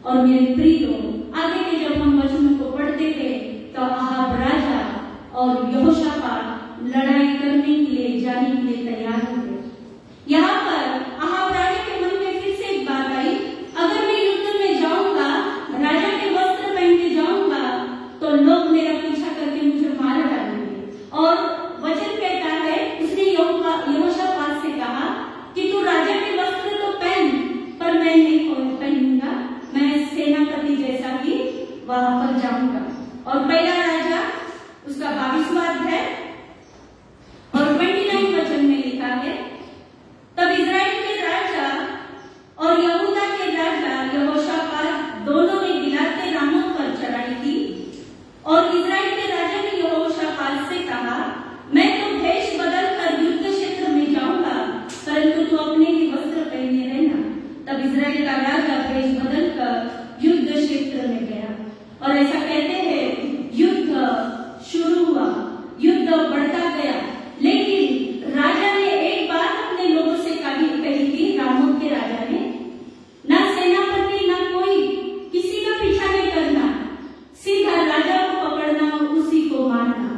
और मेरे प्रियो, आगे के जब हम वचनों को पढ़ते थे तो आहाब राजा और यहोशापात लड़ाई करने के लिए जाने के लिए तैयार हो गए। यहाँ पर आहाब राजा के मन में फिर से एक बात आई, अगर मैं युद्ध में जाऊंगा, राजा के वस्त्र पहन के जाऊंगा, तो लोग मेरा पीछा करके मुझे मार डालेंगे। और वचन कहता है, उसने यहोशापात से कहा कि तू राजा के वस्त्र तो पहन, पर मैं नहीं पहनूंगा, मैं सेनापति जैसा ही वहां पर जाऊंगा। और पहला राजा उसका 22वां अध्याय और 29 वचन में लिखा है, तब इजराइल के राजा और यहूदा के राजा यहोशापात दोनों ने गिलाद के रामों पर चढ़ाई की। और इजराइल के राजा ने यहोशापात से कहा, मैं तो भेष बदल कर युद्ध क्षेत्र में जाऊंगा, परंतु तू अपने ही वस्त्र पहने रहना। तब इजराइल का राजा भेष बदल कर युद्ध क्षेत्र में गया। और ऐसा कहते हैं, युद्ध शुरू हुआ, युद्ध बढ़ता गया, लेकिन राजा ने एक बात अपने लोगों से कही थी, रामों के राजा ने, ना सेनापति ना कोई किसी का पीछा नहीं करना, सीधा राजा को पकड़ना और उसी को मारना।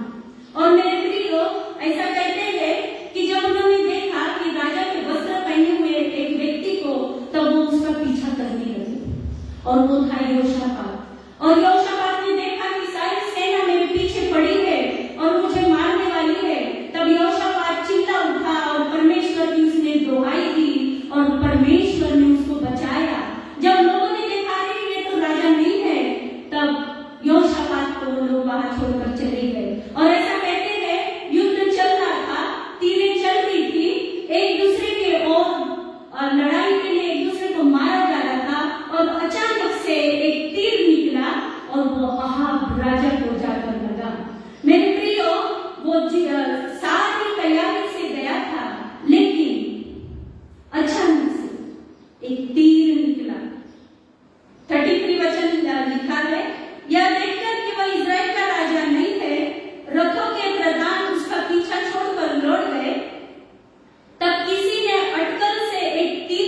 और मेरे प्रियो, ऐसा कहते हैं कि जब उन्होंने देखा कि राजा के वस्त्र पहने हुए एक व्यक्ति को, तब वो उसका पीछा करने लगे। और वो था यहोशापात। और यहोशापात ने देखा कि सारी सेना मेरे पीछे पड़ी है और मुझे मारने वाली है। तब यहोशापात चिल्ला उठा और परमेश्वर की उसने दुहाई दी और परमेश्वर ने उसको बचाया। जब लोगों ने देखा कि ये तो राजा नहीं है, तब यहोशापात को लोग वहां छोड़कर चले गए। और ऐसा कहते हैं, युद्ध चल रहा था, तीरें चल रही थी, एक दूसरे के और लड़ाई के लिए एक दूसरे को मारा जा रहा था, और अचानक से एक तीर निकला और वो आहाब राजा को जाकर लगा। मेरे प्रियो, वो सारी तैयारी से गया था, लेकिन अचानक से एक तीर निकला। 33 वचन लिखा है, यह देखकर कि वह इजराइल का राजा नहीं है, रथों के प्रधान उसका पीछा छोड़कर लौट गए। तब किसी ने अटकल से एक तीर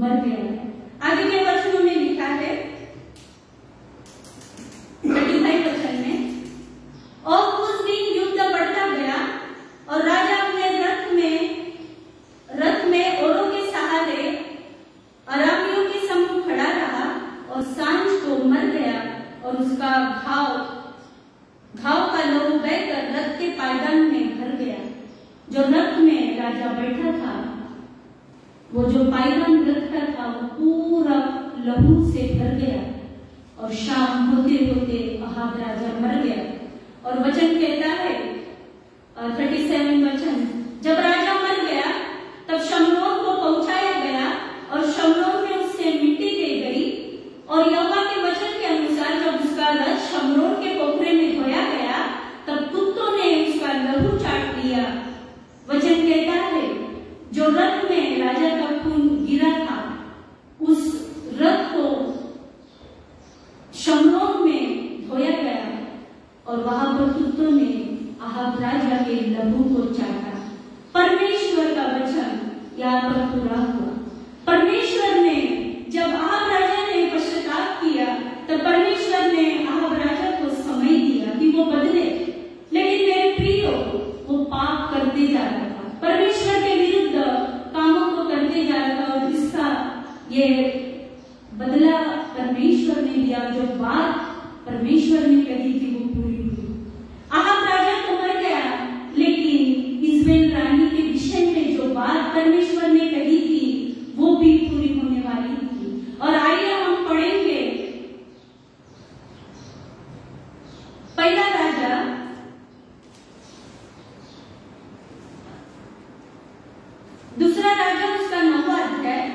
मर गया है। आगे के वचनों में लिखा है 35 वचन में, और उस दिन युद्ध बढ़ता गया और राजा अपने रथ में औरों के सहारे अरामियों के सम्मुख खड़ा रहा और सांझ को मर गया और उसका घाव का लहू बहकर रथ के पायदान में भर गया। जो रथ में राजा बैठा था, वो जो पायदान रथ का था, वो पूरा लहू से भर गया और शाम होते होते अहाब राजा मर गया। और वचन कहता है 37 वचन, जब राजा मर गया तब शमरोन को पहुंचाया गया और शमरोन में उससे मिट्टी दी गई। और यहोवा के वचन के अनुसार जब उसका रथ शमरोन के पोखरे में धोया गया तब कुत्तों ने उसका लहू चाट लिया। वचन कहता है जो रथ में राजा का खून गिरा था, उस रथ को शमरोन में धोया गया और वहां पर कुत्तों ने अहाब राजा के लहू को चाटा। परमेश्वर का वचन यहाँ पर पूरा हुआ। परमेश्वर ने जब अहाब राजा ने पश्चाताप किया तब परमेश्वर ने अहाब राजा को समय दिया कि वो बदले, लेकिन मेरे प्रियो वो पाप करते जा रहा था, परमेश्वर के विरुद्ध कामों को करते जा रहा था और इसका ये बदला परमेश्वर ने दिया। जो बात परमेश्वर ने कही थी वो पूरी हुई। अहाब राजा तो मर गया, लेकिन इज़राइल रानी के विषय में जो बात परमेश्वर ने कही थी वो भी पूरी होने वाली थी। और आइए हम पढ़ेंगे पहला राजा दूसरा राजा उसका 9वां अध्याय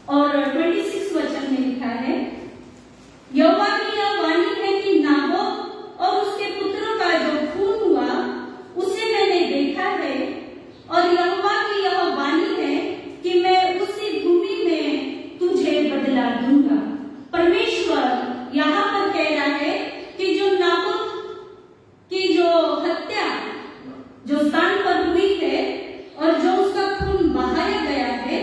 और 26 वचन में लिखा है, यहोवा की यह वाणी है कि नाबोत और उसके पुत्रों का जो खून हुआ उसे मैंने देखा है, और यहोवा की यह वाणी है कि मैं उसी भूमि में तुझे बदला दूंगा। परमेश्वर यहाँ पर कह रहा है कि जो नाबोत की जो हत्या जो स्थान पर हुई है और जो उसका खून बहाया गया है,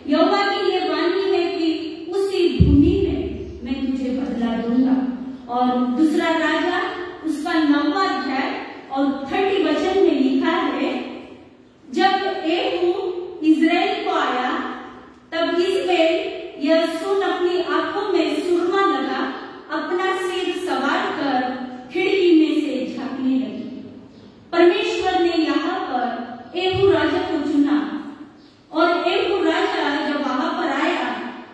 यहोवा की ये वाणी है कि उसी भूमि में मैं तुझे बदला दूंगा। और दूसरा राजा उसका 9वां अध्याय और 30 वचन में लिखा है, जब येहू इज़राइल को आया तब इज़राइल यह सुन अपनी आंखों में सुरमा लगा, अपना सिर सवार कर खिड़की में से झांकने लगी। परमेश्वर ने यहाँ पर येहू राजा को चुना और येहू राजा जब वहां पर आया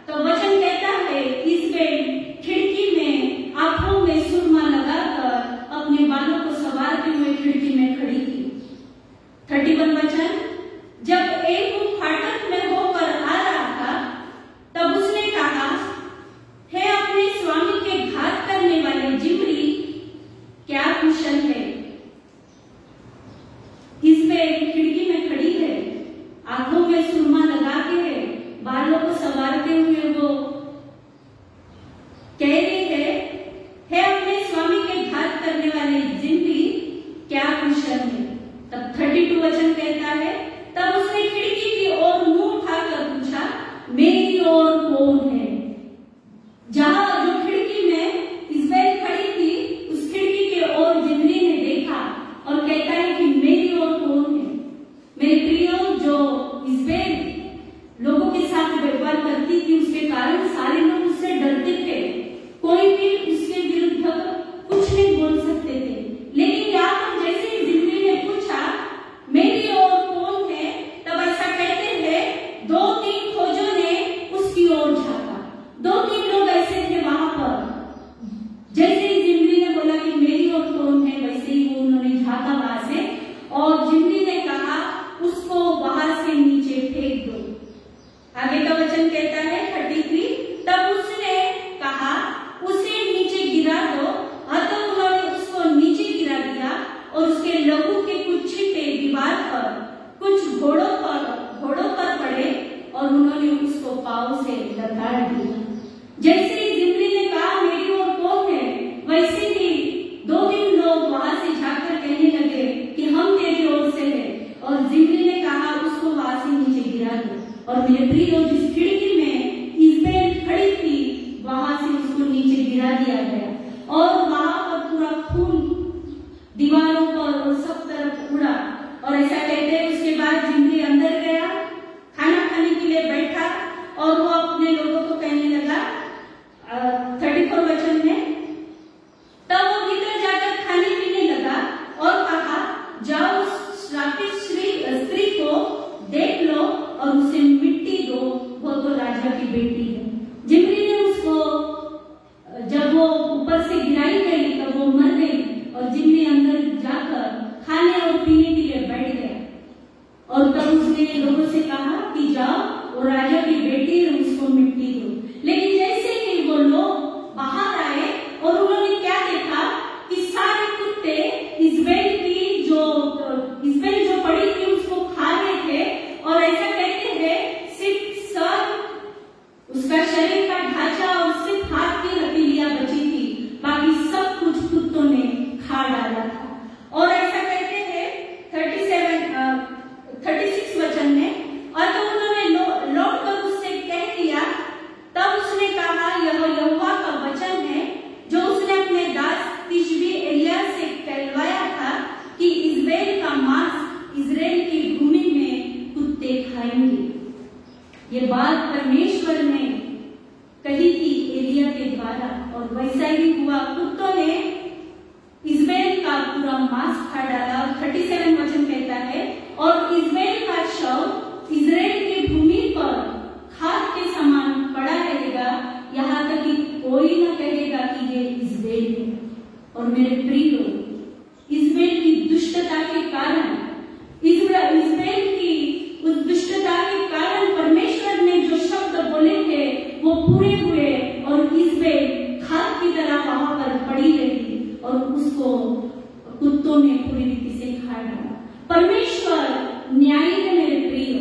तो वचन कहता है इज़राइल खिड़की में आंखों में सुरमा लगाकर अपने बालों को संवारते हुए खिड़की में खड़ी थी। 31 वचन, जब येहू फाटक में होकर आ रहा था तब उसने कहा, हे अपने स्वामी के घात करने वाले जिम्री, क्या कुशल है। इज़राइल खिड़की में खड़ी है, आंखों में सुरमा लगा के बालों को संवारते हुए वो कह रही है, हे अपने स्वामी के घात करने वाले जिम्री, क्या कुशल है। तब 32 वचन कहता है, तब उसने खिड़की की ओर मुंह उठाकर पूछा, मेरी ओर कौन है। जहां जो खिड़की में इज़राइल खड़ी थी उस खिड़की के ओर जिम्री ने देखा और कहता है कि मेरी ओर कौन है। मेरे प्रियो, जो इज़राइल लोगों के साथ व्यवहार करती थी उसके कारण सारे लोग उससे डरते थे, कोई भी उसके विरुद्ध कुछ नहीं बोल सकते थे। लेकिन यहाँ पर जैसे जिम्री ने पूछा मेरी ओर मेरे प्रिय जिस खिड़की में इज़बेल खड़ी थी वहां से उसको नीचे गिरा दिया गया और वहां पर पूरा खून दीवारों पर और सब तरफ उड़ा। और ऐसा कहते हैं उसके बाद जिम्मी अंदर गया, खाना खाने के लिए बैठा और वो अपने लोगों को कहने लगा 34 वचन में, तब वो भीतर जाकर खाने पीने लगा और कहा, जाओ उस श्रापित स्त्री को देख लो और उसे मिट्टी दो, वो तो राजा की बेटी है। जिम्री ने उसको जब वो ऊपर से गिराई गई तब वो मर गई और जिम्मी अंदर जाकर खाने और पीने के लिए बैठ गया। और तब उसने लोगों से कहा कि जाओ वो राजा की बेटी है, उसको मिट्टी दो। लेकिन जैसे ही वो लोग बाहर आए और उन्होंने क्या देखा कि सारे कुत्ते इज़बेल जो पड़ी थी उसको खा रहे थे। और ऐसा कहते हैं सिर्फ सर, उसका शरीर का ढांचा और सिर्फ हाथ की हथेलियां बची थी, बाकी सब कुछ कुत्तों ने खा डाला था। और ऐसा कहते हैं 36 वचन में, और तो उन्होंने लौट कर उससे कह दिया, तब उसने कहा यह यहोवा का वचन है जो उसने अपने दास तिशबी एलिया से कहलवाया था कि इज़बेल का मांस इज़राइल की भूमि में कुत्ते खाएंगे। ये बात परमेश्वर ने कही थी एलिया के द्वारा और वैसा ही हुआ। कुत्तों ने इज़बेल का पूरा मांस खा डाला। 37 वचन कहता है, और इज़बेल का शव इज़राइल की भूमि पर खाद के समान पड़ा रहेगा, यहाँ तक कि कोई न कहेगा कि ये इज़बेल है। और मेरे प्रियो, इज़बेल की दुष्टता के कारण, इज़बेल की उस दुष्टता के कारण परमेश्वर ने जो शब्द बोले थे वो पूरे हुए और इज़बेल खाद की तरह वहां पर पड़ी रही और उसको कुत्तों ने पूरी रीति से खा डाला। परमेश्वर न्यायी है मेरे प्रियो।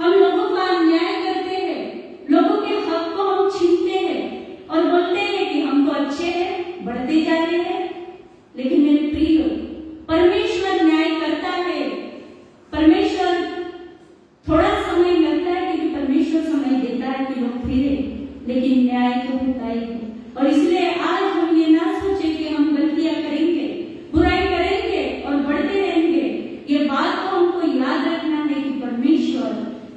हम लोगों का अन्याय करते हैं, लोगों के हक को हम छीनते हैं और बोलते हैं कि हम तो अच्छे हैं, बढ़ते जा रहे हैं। लेकिन मेरे प्रियो, परमेश्वर न्याय करता है। परमेश्वर थोड़ा समय लगता है क्योंकि परमेश्वर समय देता है कि लोग फिरे, लेकिन न्याय तो होता ही है। और इसलिए आज हम ये ना सोचे कि हम गलतियां करेंगे, बुराई करेंगे और बढ़ते रहेंगे। ये बात तो हमको याद रखना है कि परमेश्वर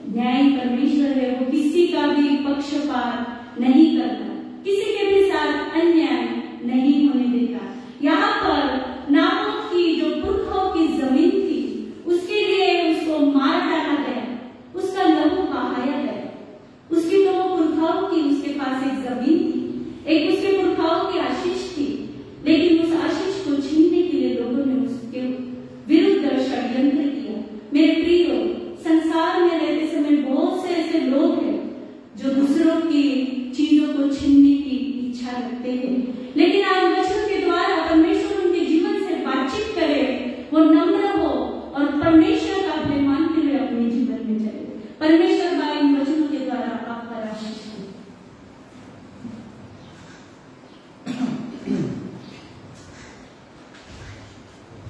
न्यायी परमेश्वर है। वो किसी का भी पक्षपात नहीं करता, किसी के भी साथ अन्याय नहीं होने देता। यहाँ पर नाबोत की जो पुरखों की जमीन थी उसके लिए उसको मार डाला गया, उसका लहू बहाया गया। उसकी तो पुरखाओं की उसके पास एक जमीन थी, एक उसके पुरखाओं की आशीष थी, लेकिन उस आशीष को छीनने के लिए लोगों ने उसके विरुद्ध षड्यंत्र किया। मेरे प्रियो, संसार में रहते समय बहुत से ऐसे लोग हैं जो दूसरों की चीजों को छीनने की इच्छा रखते हैं, लेकिन आज वचन के द्वारा परमेश्वर उनके जीवन से बातचीत करे, वो नम्र हो और परमेश्वर का भय मानते हुए अपने जीवन में चले। परमेश्वर का इन वचनों के द्वारा आपका आशीष हो।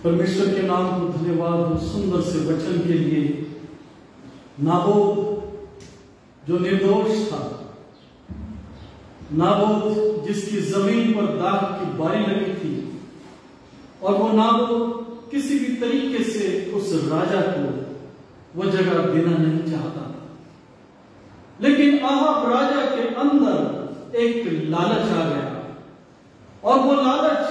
परमेश्वर के नाम को धन्यवाद सुंदर से वचन के लिए। नाबोत जो निर्दोष था, नाबोत जिसकी जमीन पर दाग की बारी लगी थी, और वो नाबोत किसी भी तरीके से उस राजा को वो जगह देना नहीं चाहता था। लेकिन आहाब राजा के अंदर एक लालच आ गया, और वो लालच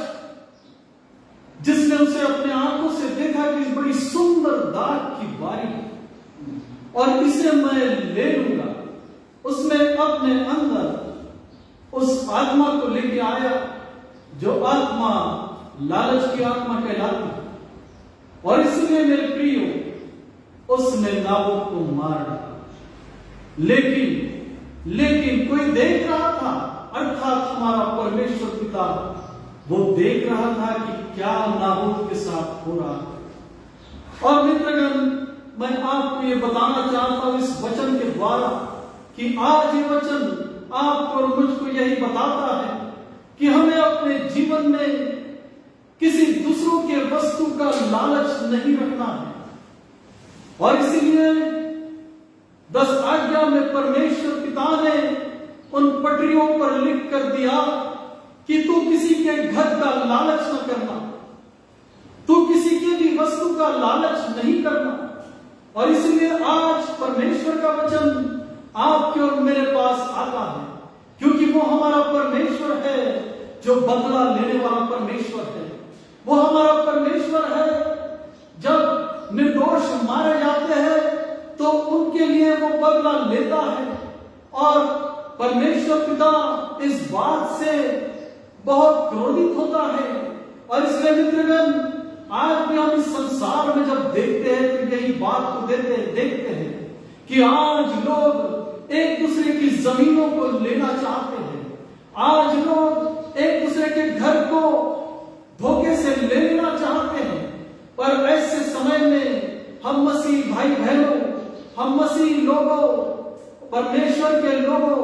जिसने उसे अपने आंखों से देखा कि इस बड़ी सुंदर दाग की बारी और इसे मैं ले लूंगा, उसमें अपने अंदर उस आत्मा को लेके आया जो आत्मा लालच की आत्मा कहलाती। और इसलिए मेरे प्रियो, उसने नाबोत को मार डाला। लेकिन कोई देख रहा था, अर्थात हमारा परमेश्वर पिता वो देख रहा था कि क्या नाबोत के साथ हो रहा है। और मित्रगण, मैं आपको ये बताना चाहता हूं इस वचन के द्वारा कि आज ये वचन आपको और मुझको यही बताता है कि हमें अपने जीवन में किसी दूसरों के वस्तु का लालच नहीं रखना है। और इसीलिए 10 आज्ञा में परमेश्वर पिता ने उन पटरियों पर लिख कर दिया कि तू किसी के घर का लालच न करना, तू किसी के भी वस्तु का लालच नहीं करना। और इसलिए आज परमेश्वर का वचन आपके और मेरे पास आता है, क्योंकि वो हमारा परमेश्वर है जो बदला लेने वाला परमेश्वर है। वो हमारा परमेश्वर है, जब निर्दोष मारे जाते हैं तो उनके लिए वो बदला लेता है। और परमेश्वर पिता इस बात से बहुत क्रोधित होता है। और इसलिए मित्रगण, आज भी हम इस संसार में जब देखते हैं तो यही बात को देखते हैं कि आज लोग एक दूसरे की जमीनों को लेना चाहते हैं। आज लोग एक दूसरे के घर को धोखे से ले लेना चाहते हैं। पर ऐसे समय में हम मसीह भाई बहनों, हम मसीह लोगों, परमेश्वर के लोगों,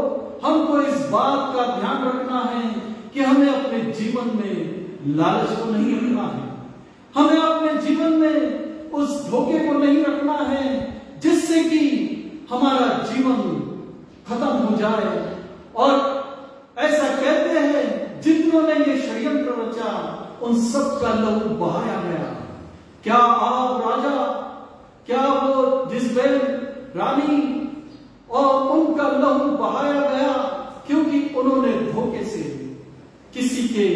हमको इस बात का ध्यान रखना है कि हमें अपने जीवन में लालच को नहीं रखना है। हमें अपने जीवन में उस धोखे को नहीं रखना है जिससे कि हमारा जीवन खत्म हो जाए। और ऐसा कहते हैं, जितनों ने ये षड्यंत्र रचा उन सब का लहू बहाया गया। क्या आप राजा, क्या वो जिसबेल रानी, और उनका लहू बहाया गया क्योंकि उन्होंने धोखे से किसी के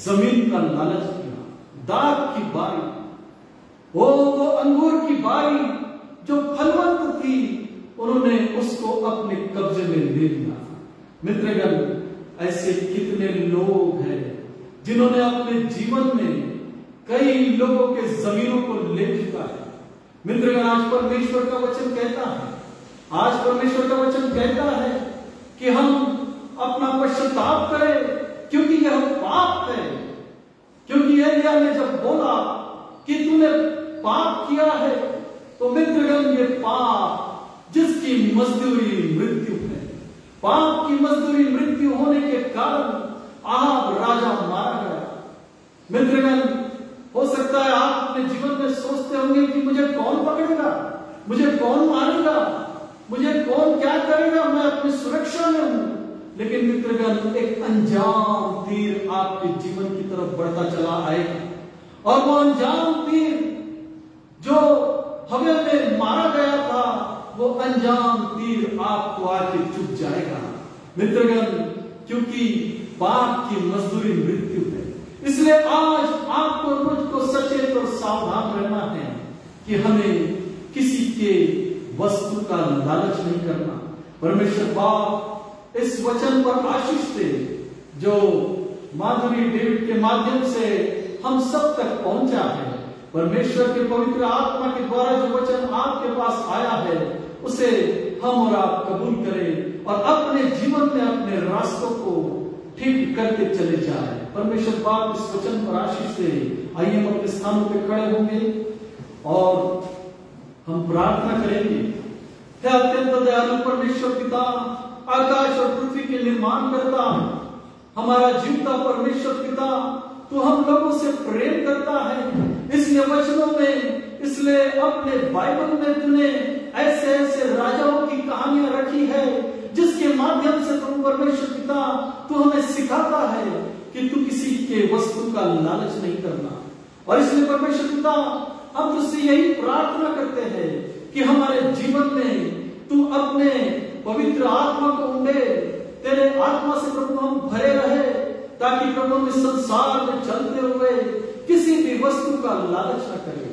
जमीन का लालच किया। दाख की बारी, वो अंगूर की बारी जो फलवंत थी, उन्होंने उसको अपने कब्जे में ले लिया। मित्रगण, ऐसे कितने लोग हैं जिन्होंने अपने जीवन में कई लोगों के जमीनों को ले चुका है। मित्रगण, आज परमेश्वर का वचन कहता है कि हम अपना पश्चाताप करें, क्योंकि यह पाप है। क्योंकि एलिया ने जब बोला कि तूने पाप किया है, तो मित्रगण, ये पाप जिसकी मजदूरी मृत्यु है, पाप की मजदूरी मृत्यु होने के कारण आहाब राजा मारा गया। मित्रगण, हो सकता है आप अपने जीवन में सोचते होंगे कि मुझे कौन पकड़ेगा, मुझे कौन मारेगा, मुझे कौन क्या करेगा, मैं अपनी सुरक्षा में हूं। लेकिन मित्रगण, एक अनजान तीर आपके जीवन की तरफ बढ़ता चला आएगा, और वो अनजान तीर जो हवा में मारा गया था, वो अनजान तीर आपको आके चुभ जाएगा। मित्रगण, क्योंकि पाप की मजदूरी मृत्यु है। इसलिए आज आपको मुझको सचेत और सावधान रहना है कि हमें किसी के वस्तु का लालच नहीं करना। परमेश्वर बाप इस वचन पर आशीष दे जो माधुरी डेविड के माध्यम से हम सब तक पहुंचा है। परमेश्वर के पवित्र आत्मा के द्वारा जो वचन आपके पास आया है, उसे हम और आप कबूल करें और अपने जीवन में अपने रास्तों को ठीक करके चले जाए। परमेश्वर बाप इस वचन पर आशीष दे। आइए हम अपने स्थानों पर खड़े होंगे और हम प्रार्थना करेंगे। हे अत्यंत दयालु परमेश्वर पिता, आकाश और पृथ्वी के निर्माण करता, हमारा जीवता परमेश्वर पिता, तू हम लोगों से प्रेम करता है। इसलिए वचनों में, इसलिए अपने बाइबल में तूने ऐसे ऐसे राजाओं की कहानियां रखी है जिसके माध्यम से प्रभु परमेश्वर पिता तू हमें सिखाता है कि तू किसी के वस्तु का लालच नहीं करना। और इसलिए परमेश्वर पिता, हम तुझसे यही प्रार्थना करते हैं कि हमारे जीवन में तू अपने पवित्र आत्मा को उंडे, तेरे आत्मा से प्रभु हम भरे रहे, ताकि प्रभु हम इस संसार में चलते हुए किसी भी वस्तु का लालच न करें।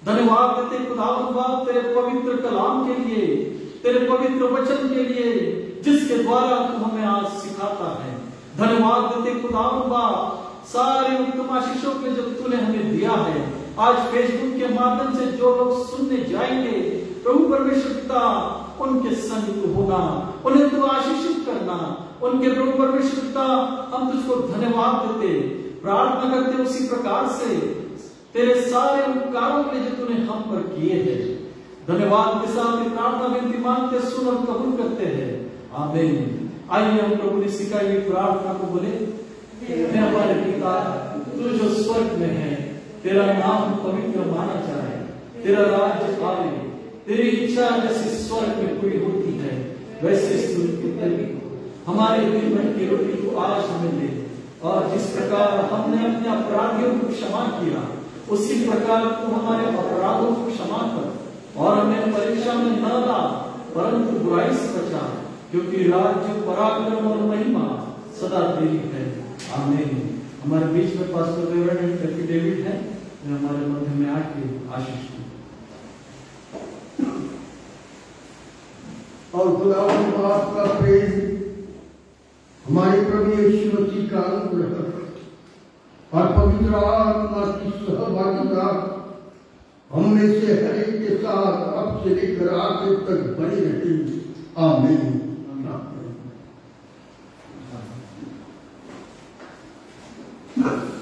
धन्यवाद देते खुदावंद बाप तेरे पवित्र कलाम के लिए, तेरे पवित्र वचन के लिए जिसके द्वारा तू हमें आज सिखाता है। धन्यवाद देते खुदावंद बाप सारे उत्तम आशीषों के जो तूने हमें दिया है। आज फेसबुक के माध्यम से जो लोग सुनने जाएंगे, प्रभु परमेश्वर पिता उनके संग तू होना, उन्हें तू आशीषित करना। उनके प्रभु परमेश्वर पिता हम तुझको धन्यवाद देते, प्रार्थना करते उसी प्रकार से तेरे सारे उपकारों के जो तूने हम पर किए हैं। धन्यवाद के साथ प्रार्थना विनती मांगते, सुन और कबूल करते हैं। आमीन। आइए हम प्रभु ने सिखाई हुई प्रार्थना को बोले। हमारे पिता तू जो स्वर्ग में है, तेरा नाम पवित्र माना जाए, तेरा राज्य आए, तेरी इच्छा जैसे स्वर्ग में पूरी होती है वैसे हमारे जीवन की रोटी को आज हमें दे, और जिस प्रकार हमने अपने अपराधियों को क्षमा किया उसी प्रकार तू हमारे अपराधों को क्षमा कर, और हमें परीक्षा में न ला परंतु बुराई से बचा, क्योंकि राज्य, पराक्रम और महिमा सदा तेरी है। आमीन। हमारे बीच में पास्टर रेवरेंड कैफी डेविड है, वे हमारे मध्य में आके आशीष दें। और खुदावंद बाप का प्रेम, हमारे प्रभु यीशु मसीह का अनुग्रह और पवित्र आत्मा की सहभागिता हम में से हर एक के साथ अब से लेकर आगे तक बनी रहेगी। आमीन। Thank you.